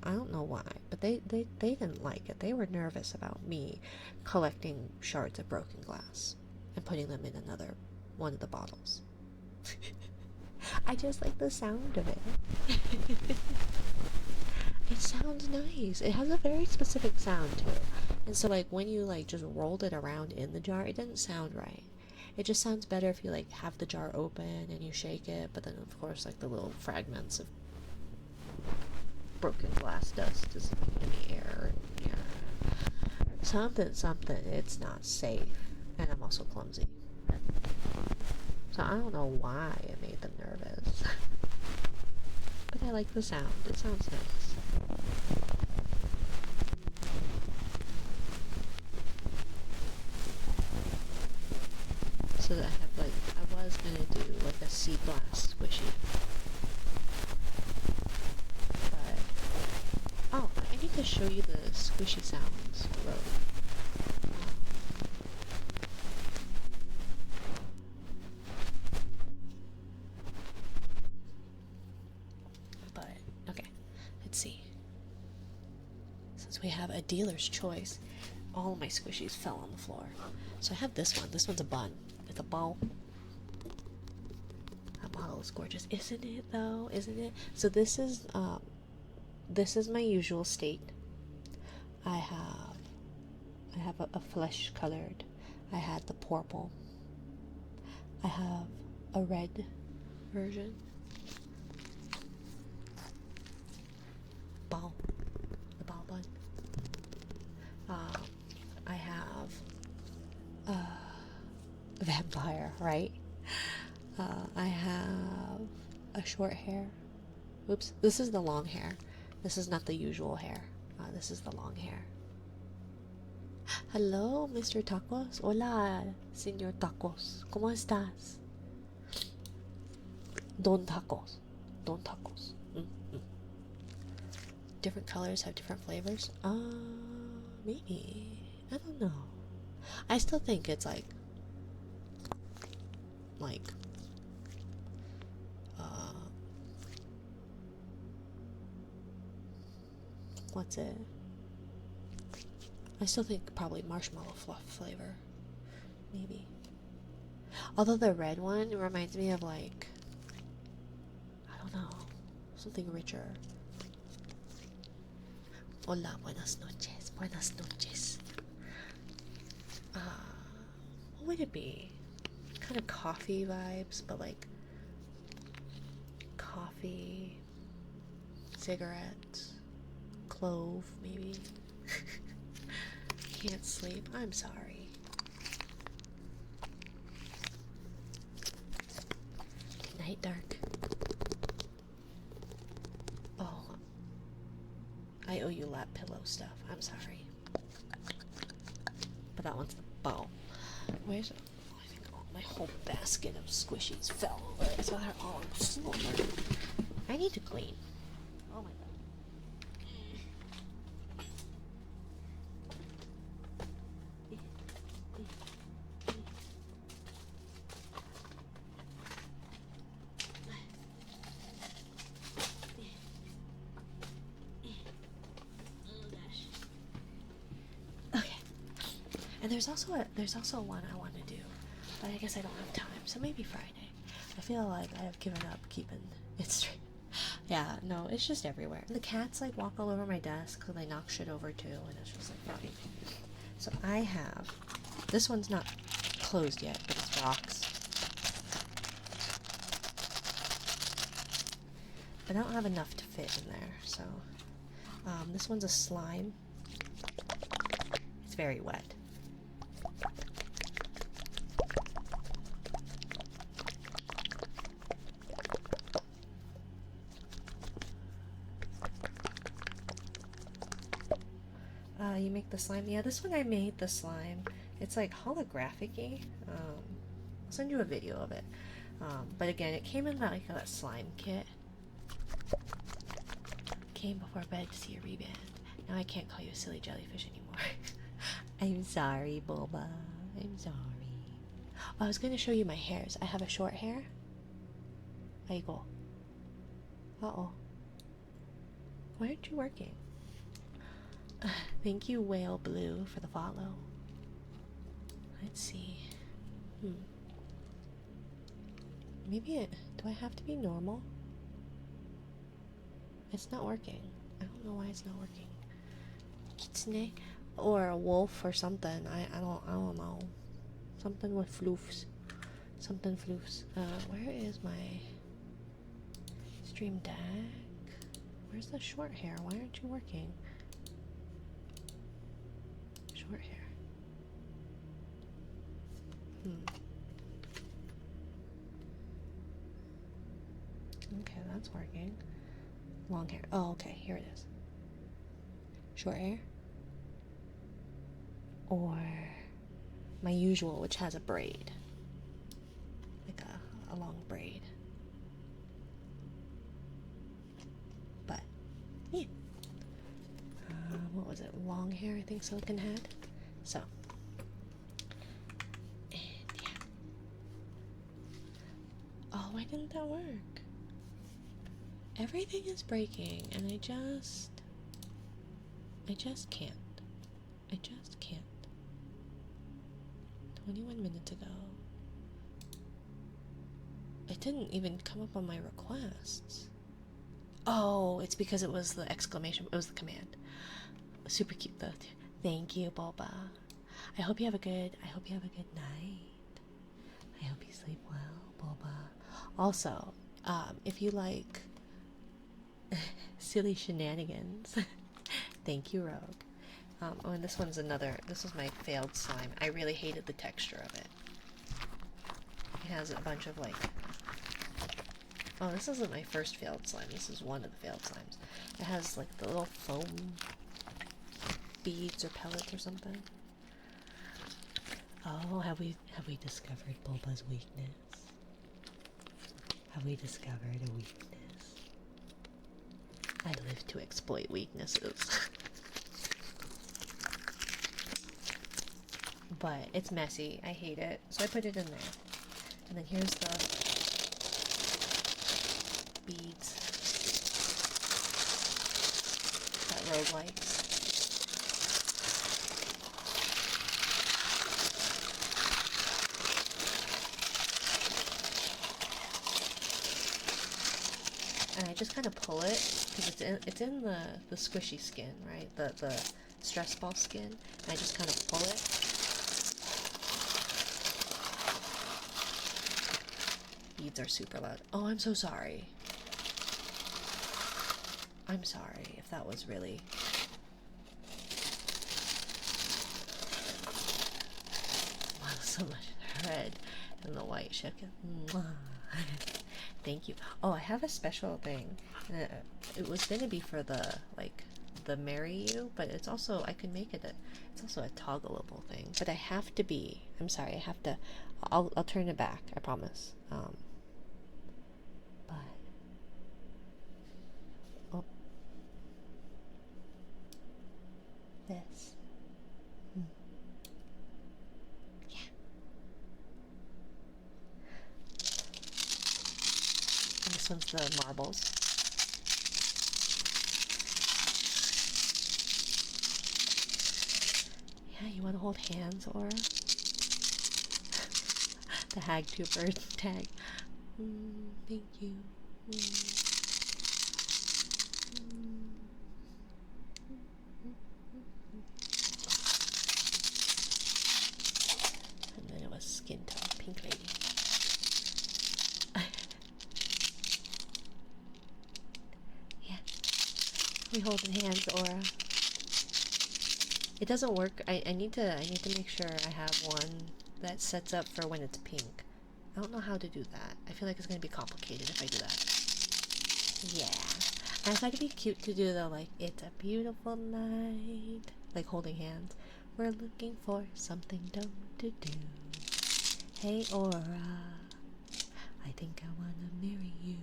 I don't know why, but they didn't like it. They were nervous about me collecting shards of broken glass and putting them in another one of the bottles. I just like the sound of it. It sounds nice. It has a very specific sound too. And so like when you like just rolled it around in the jar, it doesn't sound right. It just sounds better if you like have the jar open and you shake it, but then of course like the little fragments of broken glass dust is in the air. Yeah. Something, it's not safe. And I'm also clumsy. So I don't know why it made them nervous. But I like the sound. It sounds nice. So that I have like, I was gonna do like a sea glass squishy. But, oh, I need to show you the squishy sounds road. But, okay, let's see. Since we have a dealer's choice, all of my squishies fell on the floor. So I have this one. This one's a bun with a ball. That bottle is gorgeous, isn't it? Though, isn't it? So this is my usual state. I have a flesh colored. I had the purple. I have a red version. Ball. The ball bun. I have vampire, right? I have a short hair. Oops, this is the long hair. This is not the usual hair. This is the long hair. Hello, Mr. Tacos. Hola, Señor Tacos. ¿Cómo estás? Don Tacos. Don Tacos. Different colors have different flavors? Maybe. I don't know. I still think it's like what's it? I still think probably marshmallow fluff flavor. Maybe. Although the red one reminds me of like, I don't know, something richer. Hola, buenas noches. Buenas noches. What would it be? Kind of coffee vibes, but like coffee, cigarettes, clove, maybe. Can't sleep. I'm sorry. Night dark. Oh, I owe you lap pillow stuff. I'm sorry. But that one's the bow. Where's it? Oh, I think my whole basket of squishies fell over, so they're all on the floor. I need to clean. Oh my god. And there's also one I want to do, but I guess I don't have time, so maybe Friday. I feel like I have given up keeping it straight. Yeah, no, it's just everywhere. The cats like walk all over my desk, so they knock shit over too, and it's just like funny. So I have, this one's not closed yet, but it's rocks. But I don't have enough to fit in there, so this one's a slime. It's very wet. You make the slime. Yeah, this one I made the slime. It's like holographic-y. I'll send you a video of it. But again, it came in like that slime kit. Came before bed to see a reband. Now I can't call you a silly jellyfish anymore. I'm sorry, Boba. I'm sorry. Oh, I was going to show you my hairs. I have a short hair. There you go. Uh-oh. Why aren't you working? Thank you, Whale Blue, for the follow. Let's see. Maybe it... Do I have to be normal? It's not working. I don't know why it's not working. Kitsune? Or a wolf or something. I don't know. Something with floofs. Something floofs. Where is my stream deck? Where's the short hair? Why aren't you working? Short hair. Okay, that's working. Long hair. Oh, okay, here it is. Short hair. Or my usual, which has a braid. Like a long braid. But, yeah. What was it? Long hair, I think Silicon had. So. And yeah. Oh, why didn't that work? Everything is breaking, and I just can't. I just can't. 21 minutes ago. It didn't even come up on my requests. Oh, it's because it was the exclamation, it was the command. Super cute though. Thank you, Boba. I hope you have a good night. I hope you sleep well, Boba. Also, if you like silly shenanigans, thank you, Rogue. Oh, and this is my failed slime. I really hated the texture of it. It has a bunch of like, oh, this isn't my first failed slime. This is one of the failed slimes. It has like the little foam beads or pellets or something. Oh, have we discovered Bulba's weakness? Have we discovered a weakness? I live to exploit weaknesses. But it's messy. I hate it. So I put it in there. And then here's the beads that Rogue likes. And I just kind of pull it because it's in the squishy skin, right? The stress ball skin. And I just kind of pull it. Beads are super loud. Oh, I'm so sorry. I'm sorry if that was really... Wow, so much red and the white chicken. Thank you. Oh, I have a special thing. It was going to be for the, like, the marry you, but it's also, I can make it it's also a toggleable thing. But I have to be, I'm sorry, I have to, I'll turn it back, I promise. But, oh. This. Yeah. And this one's the marbles. Yeah, you want to hold hands, or the Hagtuber tag. Thank you. And then it was skin tone, pink lady. Yeah. We holding hands, Aura. It doesn't work. I need to make sure I have one that sets up for when it's pink. I don't know how to do that. I feel like it's gonna be complicated if I do that. Yeah. I thought it'd be cute to do the like, it's a beautiful night, like holding hands. We're looking for something dumb to do. Hey Aura, I think I wanna marry you.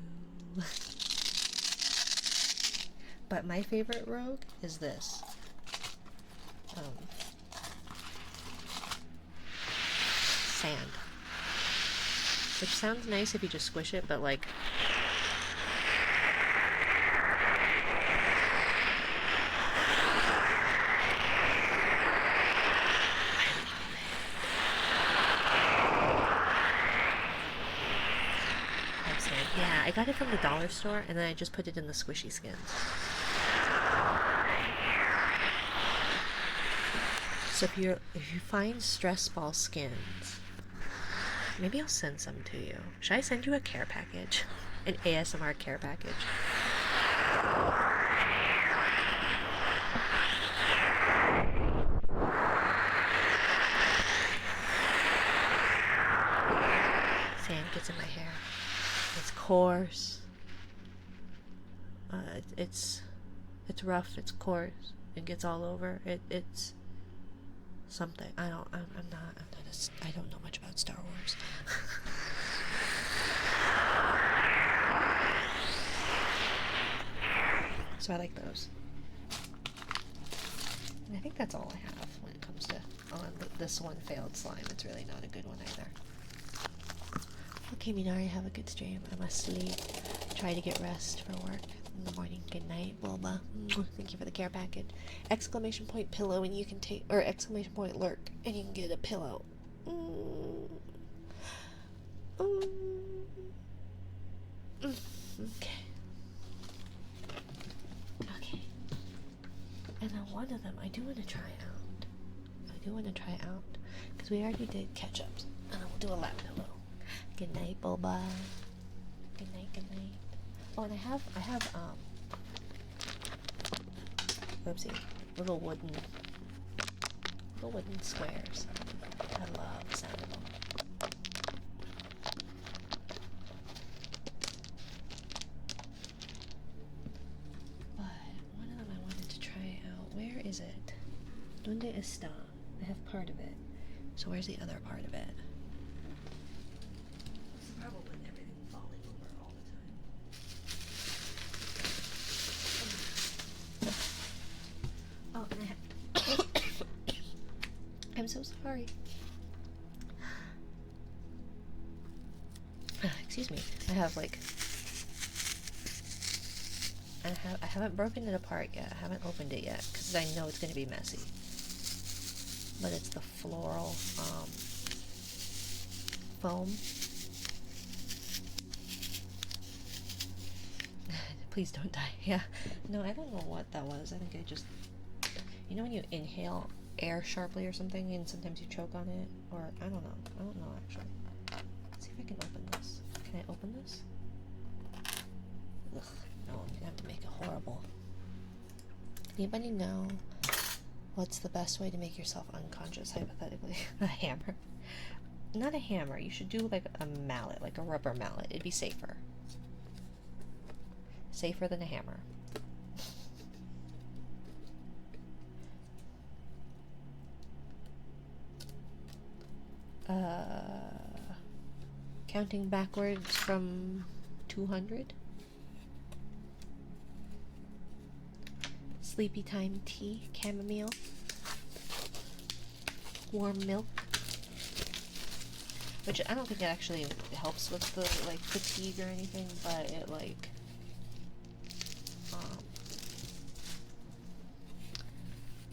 But my favorite rogue is this. Sand. Which sounds nice if you just squish it, but like... Yeah, I got it from the dollar store and then I just put it in the squishy skins. So if you find stress ball skins, maybe I'll send some to you. Should I send you a care package? An ASMR care package? Sand gets in my hair. It's coarse. It's rough. It's coarse. It gets all over. It's something. I don't know much about Star Wars. So I like those. And I think that's all I have when it comes to this one failed slime. It's really not a good one either. Okay, Minari, have a good stream. I must sleep. Try to get rest for work in the morning. Good night, Bulba. Thank you for the care package. Exclamation point pillow, and you can take, or exclamation point lurk, and you can get a pillow. Okay. Okay. And then one of them I do want to try out. Because we already did catch-ups. And then we'll do a lap pillow. Good night, Bulba. Good night, good night. Oh, and I have, whoopsie, little wooden squares. I love the sound of them. But one of them I wanted to try out. Where is it? Donde está? I have part of it. So where's the other part of it? I'm so sorry. Excuse me. I have like... I haven't broken it apart yet. I haven't opened it yet because I know it's going to be messy. But it's the floral foam. Please don't die. Yeah. No, I don't know what that was. I think I just... You know when you inhale air sharply or something and sometimes you choke on it? Or, I don't know. I don't know actually. Let's see if I can open this. Can I open this? Ugh, no, I'm gonna have to make it horrible. Anybody know what's the best way to make yourself unconscious, hypothetically? A hammer. Not a hammer. You should do like a mallet, like a rubber mallet. It'd be safer. Safer than a hammer. Counting backwards from 200. Sleepy time tea, chamomile, warm milk, which I don't think it actually helps with the like fatigue or anything, but it like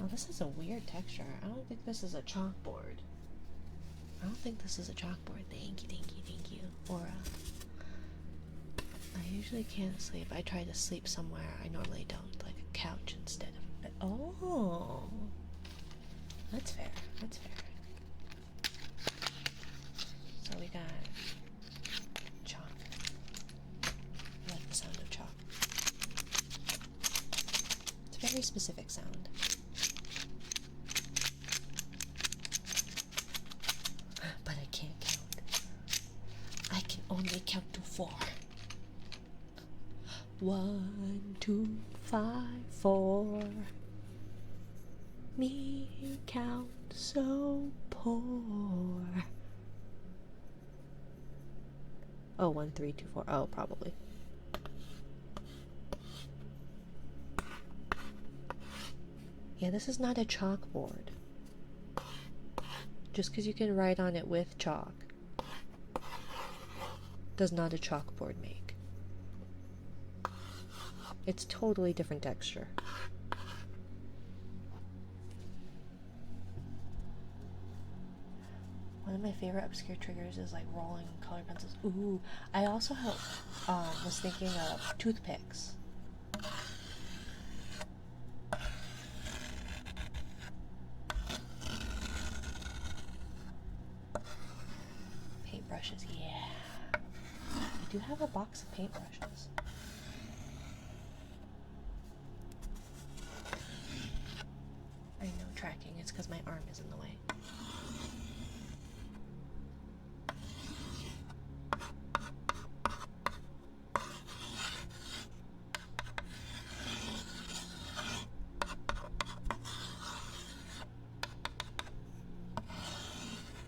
oh, this is a weird texture. I don't think this is a chalkboard. Thank you, Aura. I usually can't sleep. I try to sleep somewhere I normally don't, like a couch instead of bed. Oh, that's fair. That's fair. So we got chalk. I like the sound of chalk. It's a very specific sound. But I can't count. I can only count to 4. 1, 2, 5, 4. Me count so poor. Oh, 1, 3, 2, 4. Oh, probably. Yeah, this is not a chalkboard. Just because you can write on it with chalk does not a chalkboard make. It's totally different texture. One of my favorite obscure triggers is like rolling color pencils. Ooh, I also was thinking of toothpicks. Paintbrushes, yeah. I do have a box of paintbrushes. I know, tracking. It's because my arm is in the way.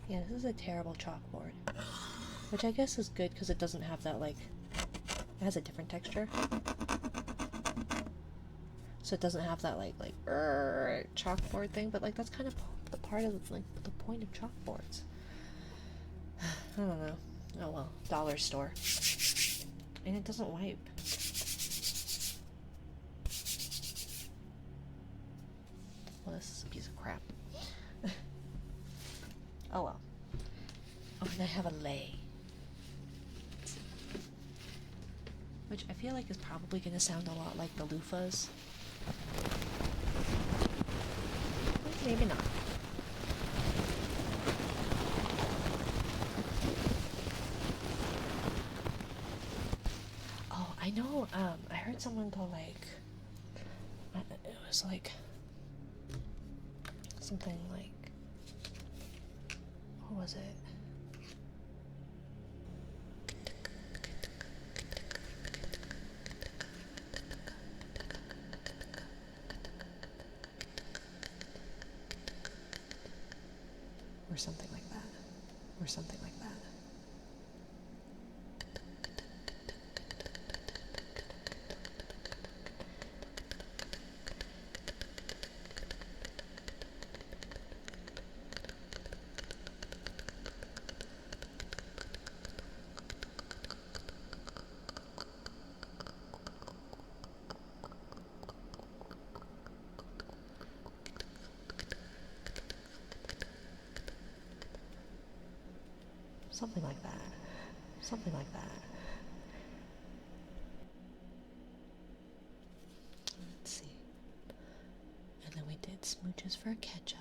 Yeah, this is a terrible chalkboard. Which I guess is good because it doesn't have that, like, it has a different texture. So it doesn't have that, like chalkboard thing, but, like, that's kind of the part of, like, the point of chalkboards. I don't know. Oh well, dollar store. And it doesn't wipe. Well, this is a piece of crap. Oh well. Oh, and I have a lei. Which I feel like is probably going to sound a lot like the loofahs. Maybe not. Oh, I know, I heard someone go like, it was like, something like, what was it? Or something like that. Or something like that. Something like that. Something like that. Let's see. And then we did smooches for ketchup.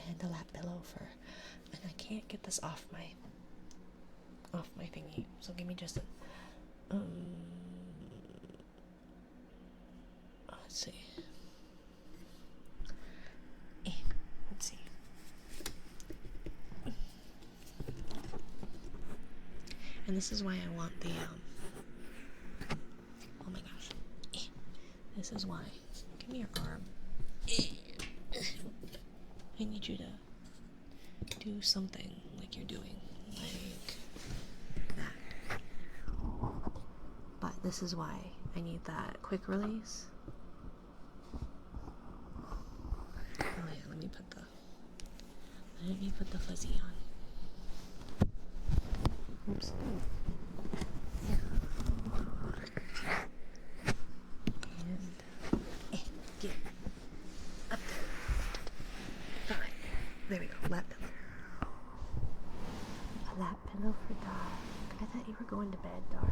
And a lap pillow for... And I can't get this off my thingy. So give me just a... let's see. Let's see. And this is why I want the, oh my gosh. This is why. Give me your arm. I need you to do something like you're doing. Like that. But this is why I need that quick release. Oh yeah, let me put the fuzzy on. Oops. And get up there. Fine. There we go. Lap pillow. A lap pillow for dark. I thought you were going to bed, dark.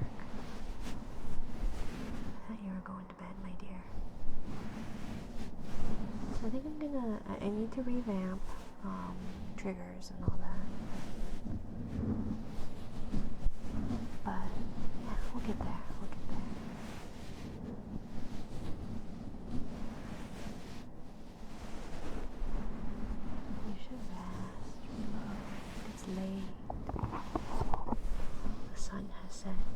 going to bed, my dear. I think I need to revamp triggers and all that. But yeah, we'll get there. You should rest, reload. It's late. The sun has set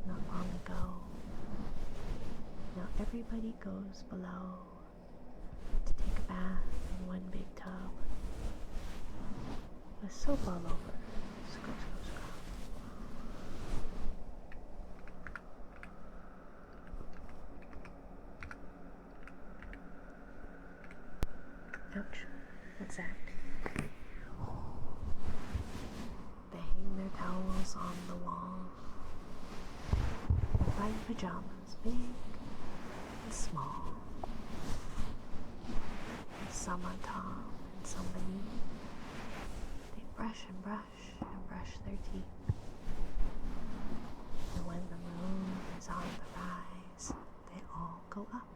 not long ago. Now everybody goes below to take a bath in one big tub with soap all over. Scrub. Ouch. What's that? They hang their towels on the wall. They find pajamas, big and small. Some on top and some beneath. They brush their teeth. And when the moon is on the rise, they all go up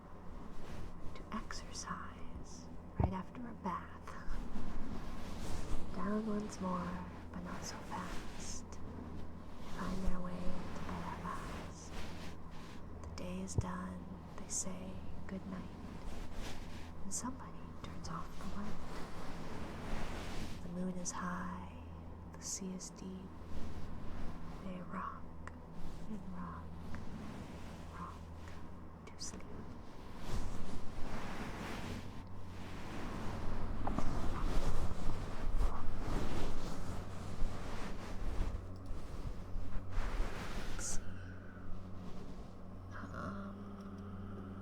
to exercise right after a bath. Down once more, but not so fast. They find their way to bed at last. The day is done, they say good night, and somebody turns off the light. The moon is high, the sea is deep. They rock and rock to sleep. Let's see.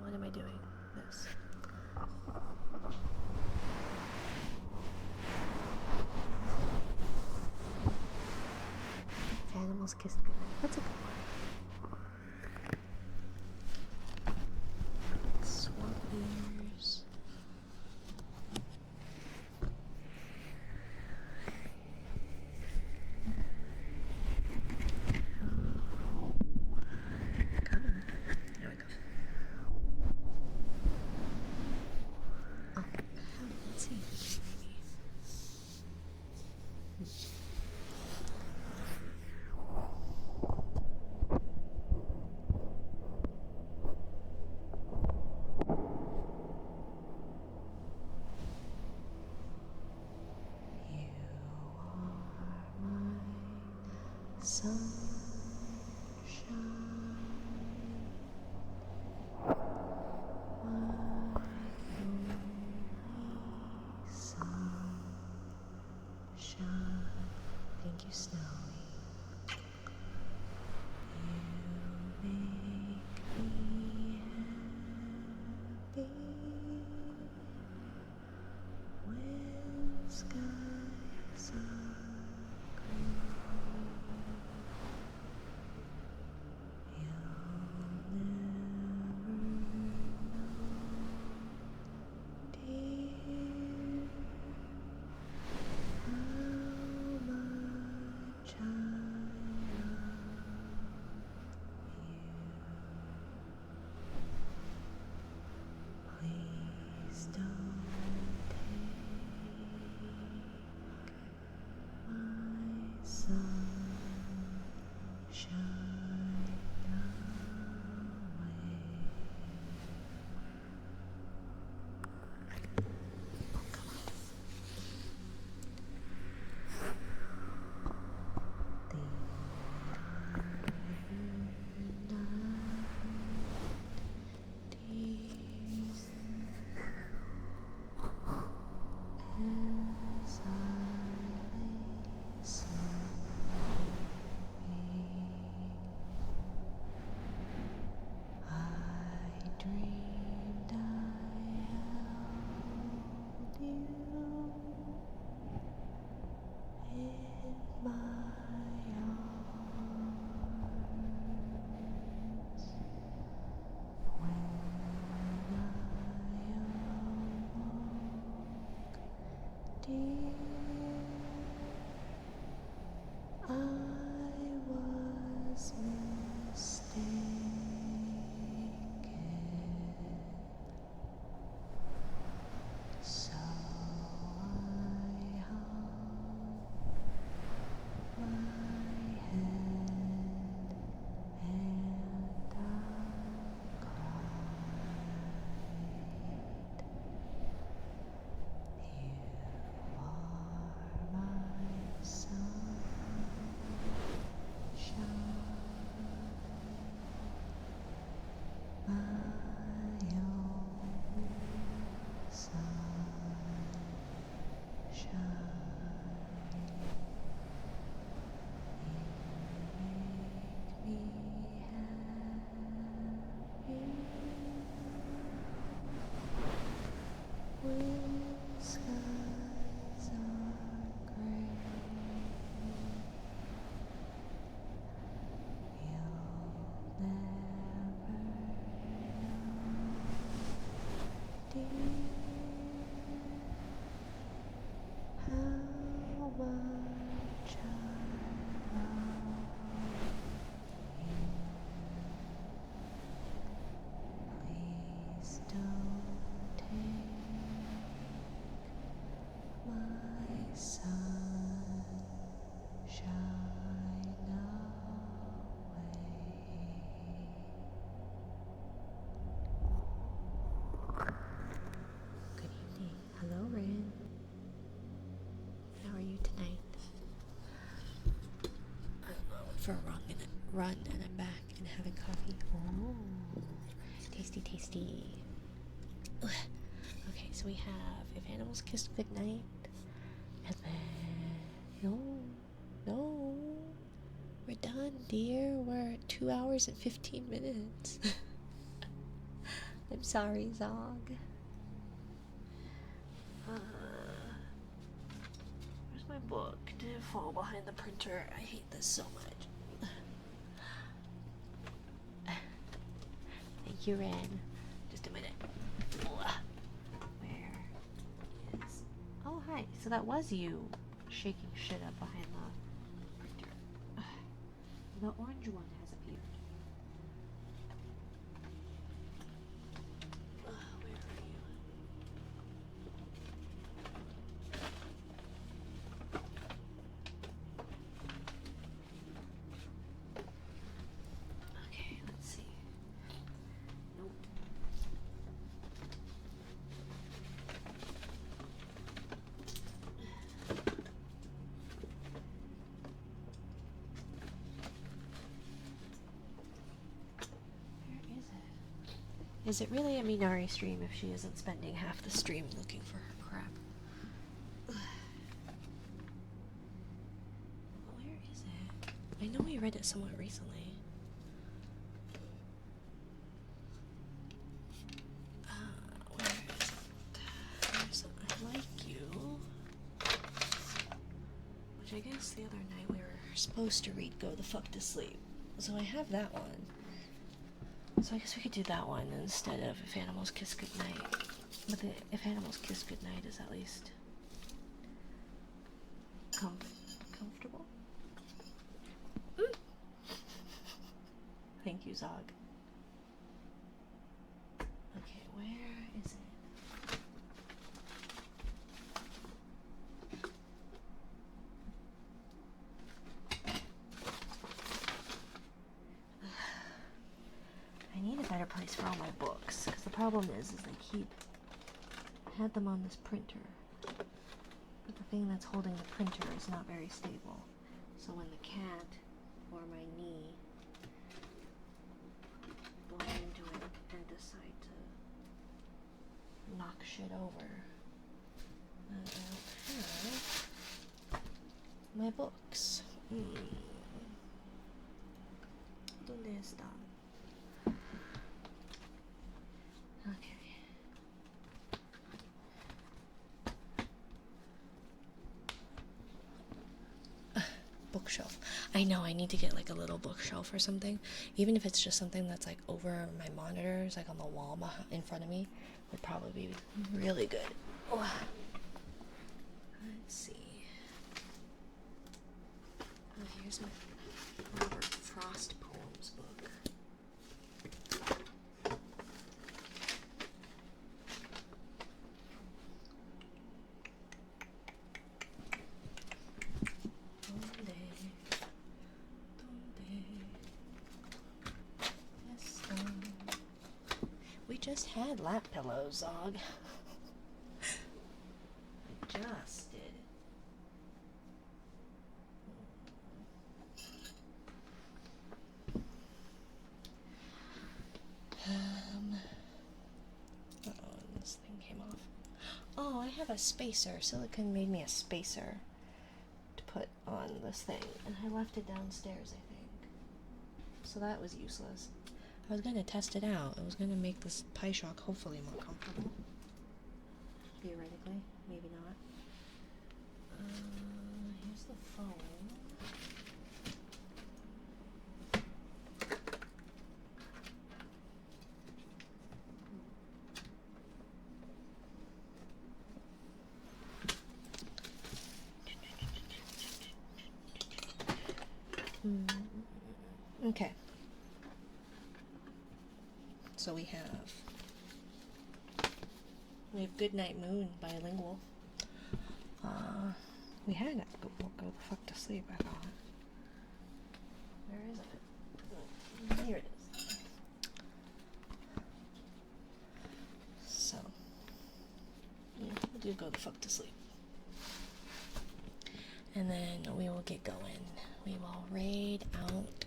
What am I doing? This. Animals kissed goodnight. That's a good one. Swamp ears. Come on. There we go. Oh, let's see. Sunshine, my only sunshine. Thank you, Snowy. You make me happy when skies are green. Please don't take my sunshine away. I was mistaken. for a run and I'm back and having coffee. Oh, tasty, tasty. Ugh. Okay, so we have If Animals Kissed Goodnight, and then no, we're done, dear. We're at 2 hours and 15 minutes. I'm sorry, Zog. Where's my book? Did it fall behind the printer? I hate this so much. Thank you, Ren. Just a minute. Where is... Oh, hi. So that was you shaking shit up behind the printer. The orange one has appeared. Where are you? Okay, let's see. Nope. Is it really a Minari stream if she isn't spending half the stream looking for her crap? Where is it? I know we read it somewhat recently. Where is it? There's I Like You. Which I guess the other night we were supposed to read Go the Fuck to Sleep. So I have that one. So I guess we could do that one instead of If Animals Kiss Goodnight. But If Animals Kiss Goodnight is at least comfortable. Thank you, Zog. Okay, where is it? I need a better place for all my books, because the problem is I had them on this printer, but the thing that's holding the printer is not very stable. So when the cat or my knee go into it and decide to knock shit over, I don't have my books. ¿Dónde está? Okay. Bookshelf. I know I need to get like a little bookshelf or something, even if it's just something that's like over my monitors, like on the wall in front of me, would probably be really good. Oh. Let's see. Oh, here's my Robert Frost poems book. We just had lap pillows, Zog. I just did. This thing came off. Oh, I have a spacer. Silicon made me a spacer to put on this thing, and I left it downstairs, I think. So that was useless. I was going to test it out. I was going to make this PieShock hopefully more comfortable. Theoretically, maybe not. Here's the phone. Okay. So we have Goodnight Moon bilingual. We had it. Go the fuck to sleep. I thought. Where is it? Here it is. So yeah, we'll do Go the Fuck to Sleep. and then we will get going. We will raid out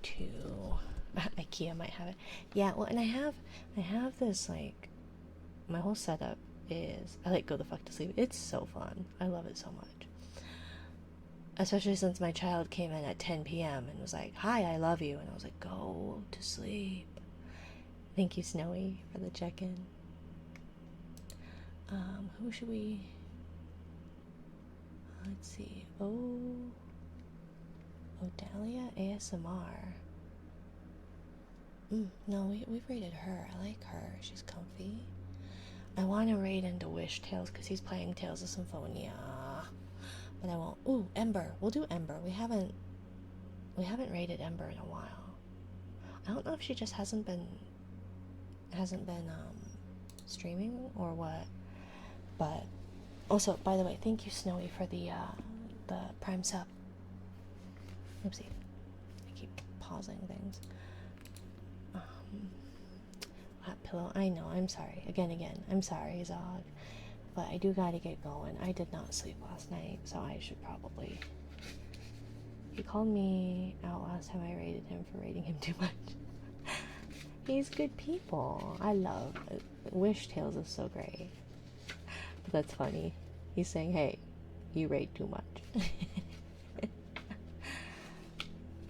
to IKEA might have it. Yeah, well, and I have this, like, my whole setup is, I like Go the Fuck to Sleep. It's so fun. I love it so much. Especially since my child came in at 10 p.m. and was like, "Hi, I love you." And I was like, "Go to sleep." Thank you, Snowy, for the check-in. Who should we... Let's see. Odalia ASMR. No, we've rated her. I like her. She's comfy. I want to raid into Wish Tales because he's playing Tales of Symphonia. But I won't. Ooh, Ember. We'll do Ember. We haven't raided Ember in a while. I don't know if she just hasn't been streaming or what. But also, by the way, thank you, Snowy, for the Prime sub. Oopsie. I keep pausing things. Hot pillow. I know. I'm sorry. Again. I'm sorry, Zog. But I do gotta get going. I did not sleep last night, so I should probably... He called me out last time I raided him for raiding him too much. He's good people. I love it. Wish Tales is so great. But that's funny. He's saying, "Hey, you raid too much."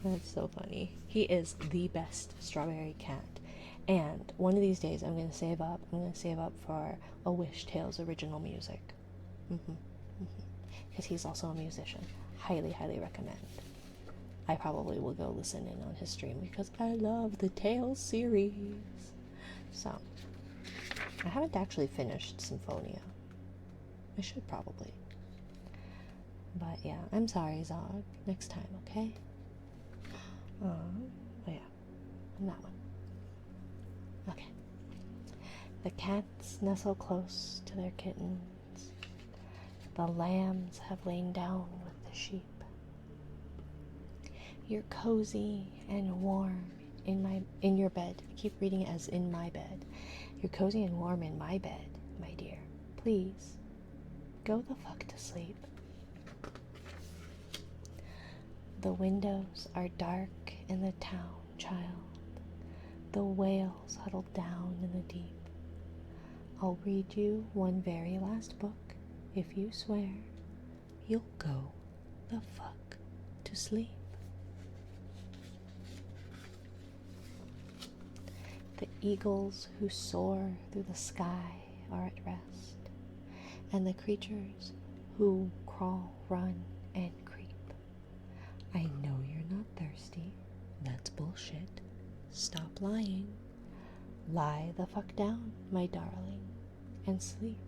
That's so funny. He is the best strawberry cat. And one of these days I'm gonna save up for a Wish Tales original music. Because he's also a musician. Highly recommend. I probably will go listen in on his stream because I love the Tales series. So, I haven't actually finished Symphonia. I should probably. But yeah, I'm sorry, Zog. Next time, okay? Oh yeah, and that one. Okay. The cats nestle close to their kittens. The lambs have lain down with the sheep. You're cozy and warm in your bed. I keep reading it as in my bed. You're cozy and warm in my bed, my dear. Please, go the fuck to sleep. The windows are dark in the town, child. The whales huddled down in the deep. I'll read you one very last book if you swear you'll go the fuck to sleep. The eagles who soar through the sky are at rest, and the creatures who crawl, run, and creep. I know you're not thirsty. That's bullshit. Stop lying. Lie the fuck down, my darling, and sleep.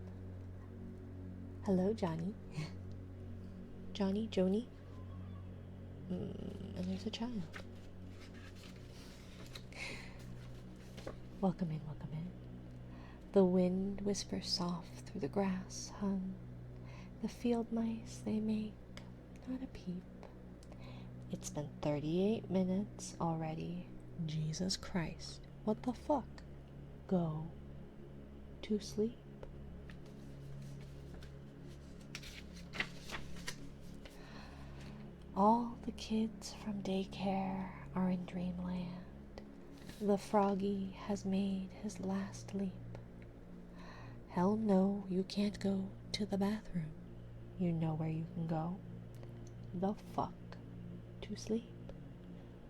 Hello, Johnny. Joni? And there's a child. Welcome in. The wind whispers soft through the grass, hun. The field mice, they make not a peep. It's been 38 minutes already. Jesus Christ. What the fuck? Go to sleep. All the kids from daycare are in dreamland. The froggy has made his last leap. Hell no, you can't go to the bathroom. You know where you can go. The fuck to sleep.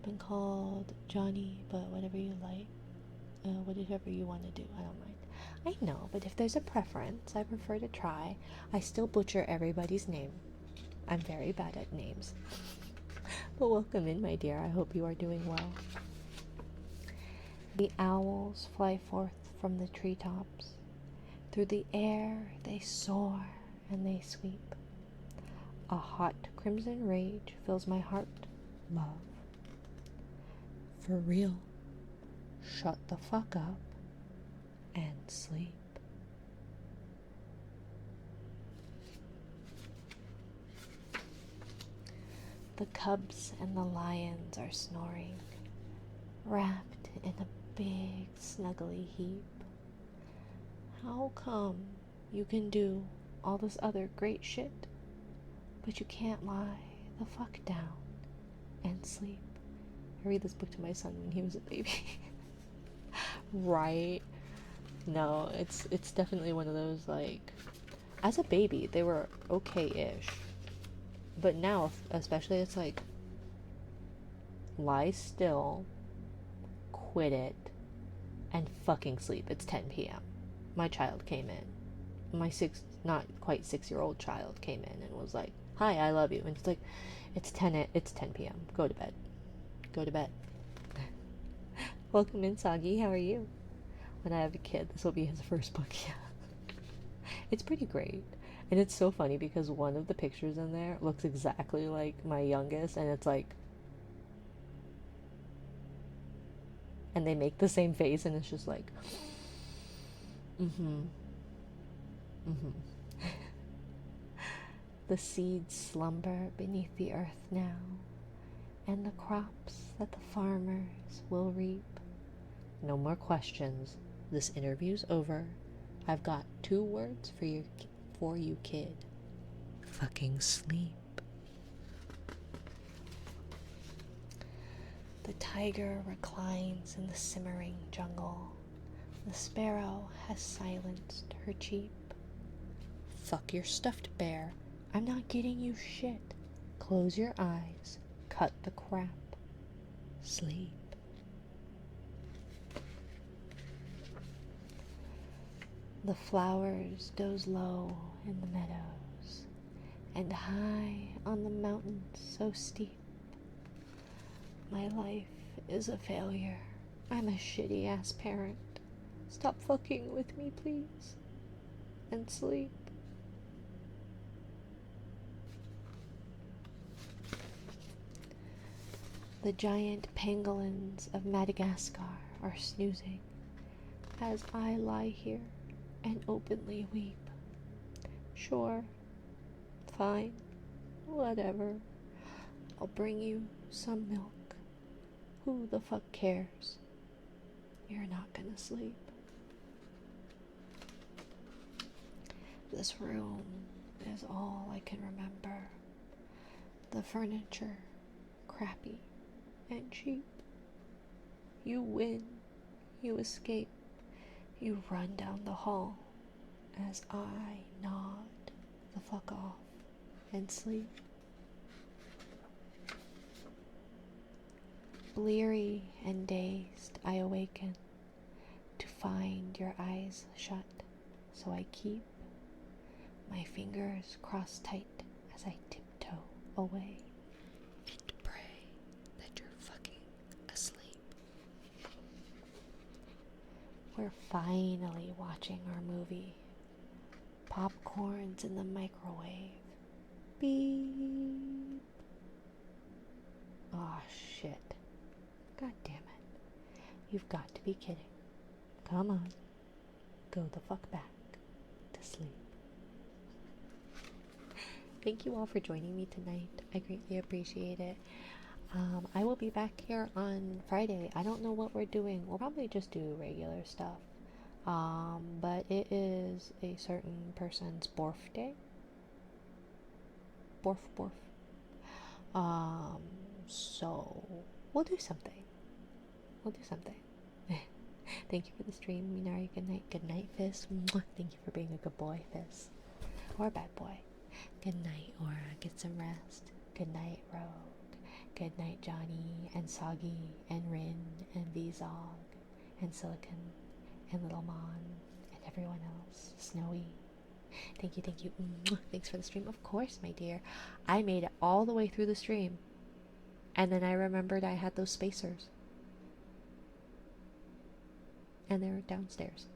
Been called Johnny, but whatever you like. Whatever you want to do, I don't mind. I know, but if there's a preference, I prefer to try. I still butcher everybody's name. I'm very bad at names. But welcome in, my dear. I hope you are doing well. The owls fly forth from the treetops. Through the air they soar and they sweep. A hot crimson rage fills my heart, love. For real. Shut the fuck up and sleep. The cubs and the lions are snoring, wrapped in a big snuggly heap. How come you can do all this other great shit, but you can't lie the fuck down and sleep. I read this book to my son when he was a baby. Right? No, it's definitely one of those, like, as a baby they were okay-ish, but now especially it's like, lie still, quit it, and fucking sleep. It's 10 p.m. My child came in. My not quite 6-year-old child came in and was like, "Hi, I love you." And it's like, it's 10 p.m. Go to bed. Go to bed. Welcome in, Sagi. How are you? When I have a kid, this will be his first book. Yeah. It's pretty great. And it's so funny because one of the pictures in there looks exactly like my youngest, and it's like, and they make the same face, and it's just like, The seeds slumber beneath the earth now, and the crops that the farmers will reap. No more questions. This interview's over. I've got 2 words for you, kid. Fucking sleep. The tiger reclines in the simmering jungle. The sparrow has silenced her cheep. Fuck your stuffed bear. I'm not getting you shit. Close your eyes. Cut the crap. Sleep. The flowers doze low in the meadows, and high on the mountains so steep. My life is a failure. I'm a shitty ass parent. Stop fucking with me, please. And sleep. The giant pangolins of Madagascar are snoozing as I lie here and openly weep. Sure, fine, whatever. I'll bring you some milk. Who the fuck cares? You're not gonna sleep. This room is all I can remember. The furniture, crappy and cheap. You win, you escape, you run down the hall as I nod the fuck off and sleep. Bleary and dazed, I awaken to find your eyes shut, so I keep my fingers crossed tight as I tiptoe away and pray that you're fucking asleep. We're finally watching our movie. Popcorn's in the microwave. Beep. Aw, shit. God damn it. You've got to be kidding. Come on. Go the fuck back to sleep. Thank you all for joining me tonight. I greatly appreciate it. I will be back here on Friday. I don't know what we're doing. We'll probably just do regular stuff. But it is a certain person's birthday. Borf. So we'll do something. Thank you for the stream, Minari. Good night, Fizz. Mwah. Thank you for being a good boy, Fizz. Or a bad boy. Good night, Aura. Get some rest. Good night, Rogue. Good night, Johnny and Soggy and Rin and Vzog and Silicon and Little Mon and everyone else. Snowy. Thank you. Mwah. Thanks for the stream. Of course, my dear. I made it all the way through the stream. And then I remembered I had those spacers. And they're downstairs.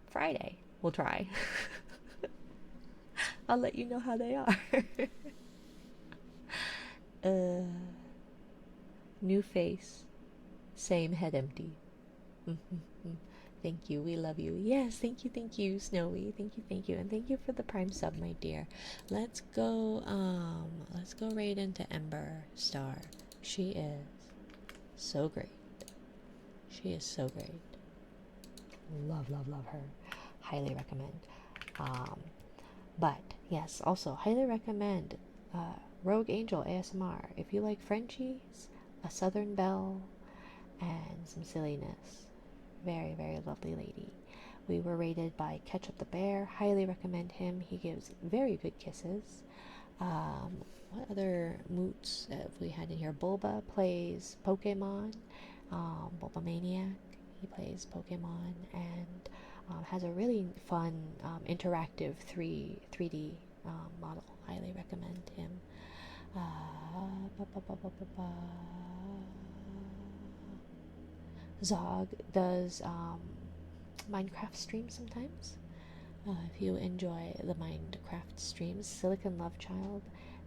Friday. We'll try. I'll let you know how they are. New face. Same head empty. Thank you. We love you. Yes, thank you, Snowy. Thank you. And thank you for the Prime sub, my dear. Let's go right into Ember Star. She is so great. Love her. highly recommend. Um, but yes, also highly recommend Rogue Angel ASMR. If you like Frenchies, a Southern Belle, and some silliness. Very, very lovely lady. We were rated by Ketchup the Bear. Highly recommend him. He gives very good kisses. What other moots have we had in here? Bulba plays Pokemon. Bulba Maniac. He plays Pokemon and has a really fun interactive 3D model. Highly recommend him. Ba, ba, ba, ba, ba, ba. Zog does Minecraft streams sometimes. If you enjoy the Minecraft streams, Silicon Love Child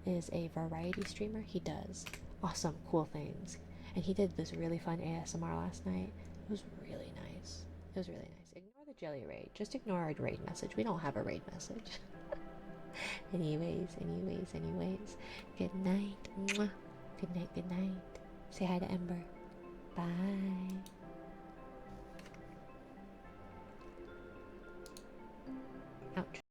is a variety streamer. He does awesome, cool things. And he did this really fun ASMR last night. It was really nice. It was really nice. Ignore the jelly raid. Just ignore our raid message. We don't have a raid message. anyways. Good night. Mwah. Good night, good night. Say hi to Ember. Bye. Ouch.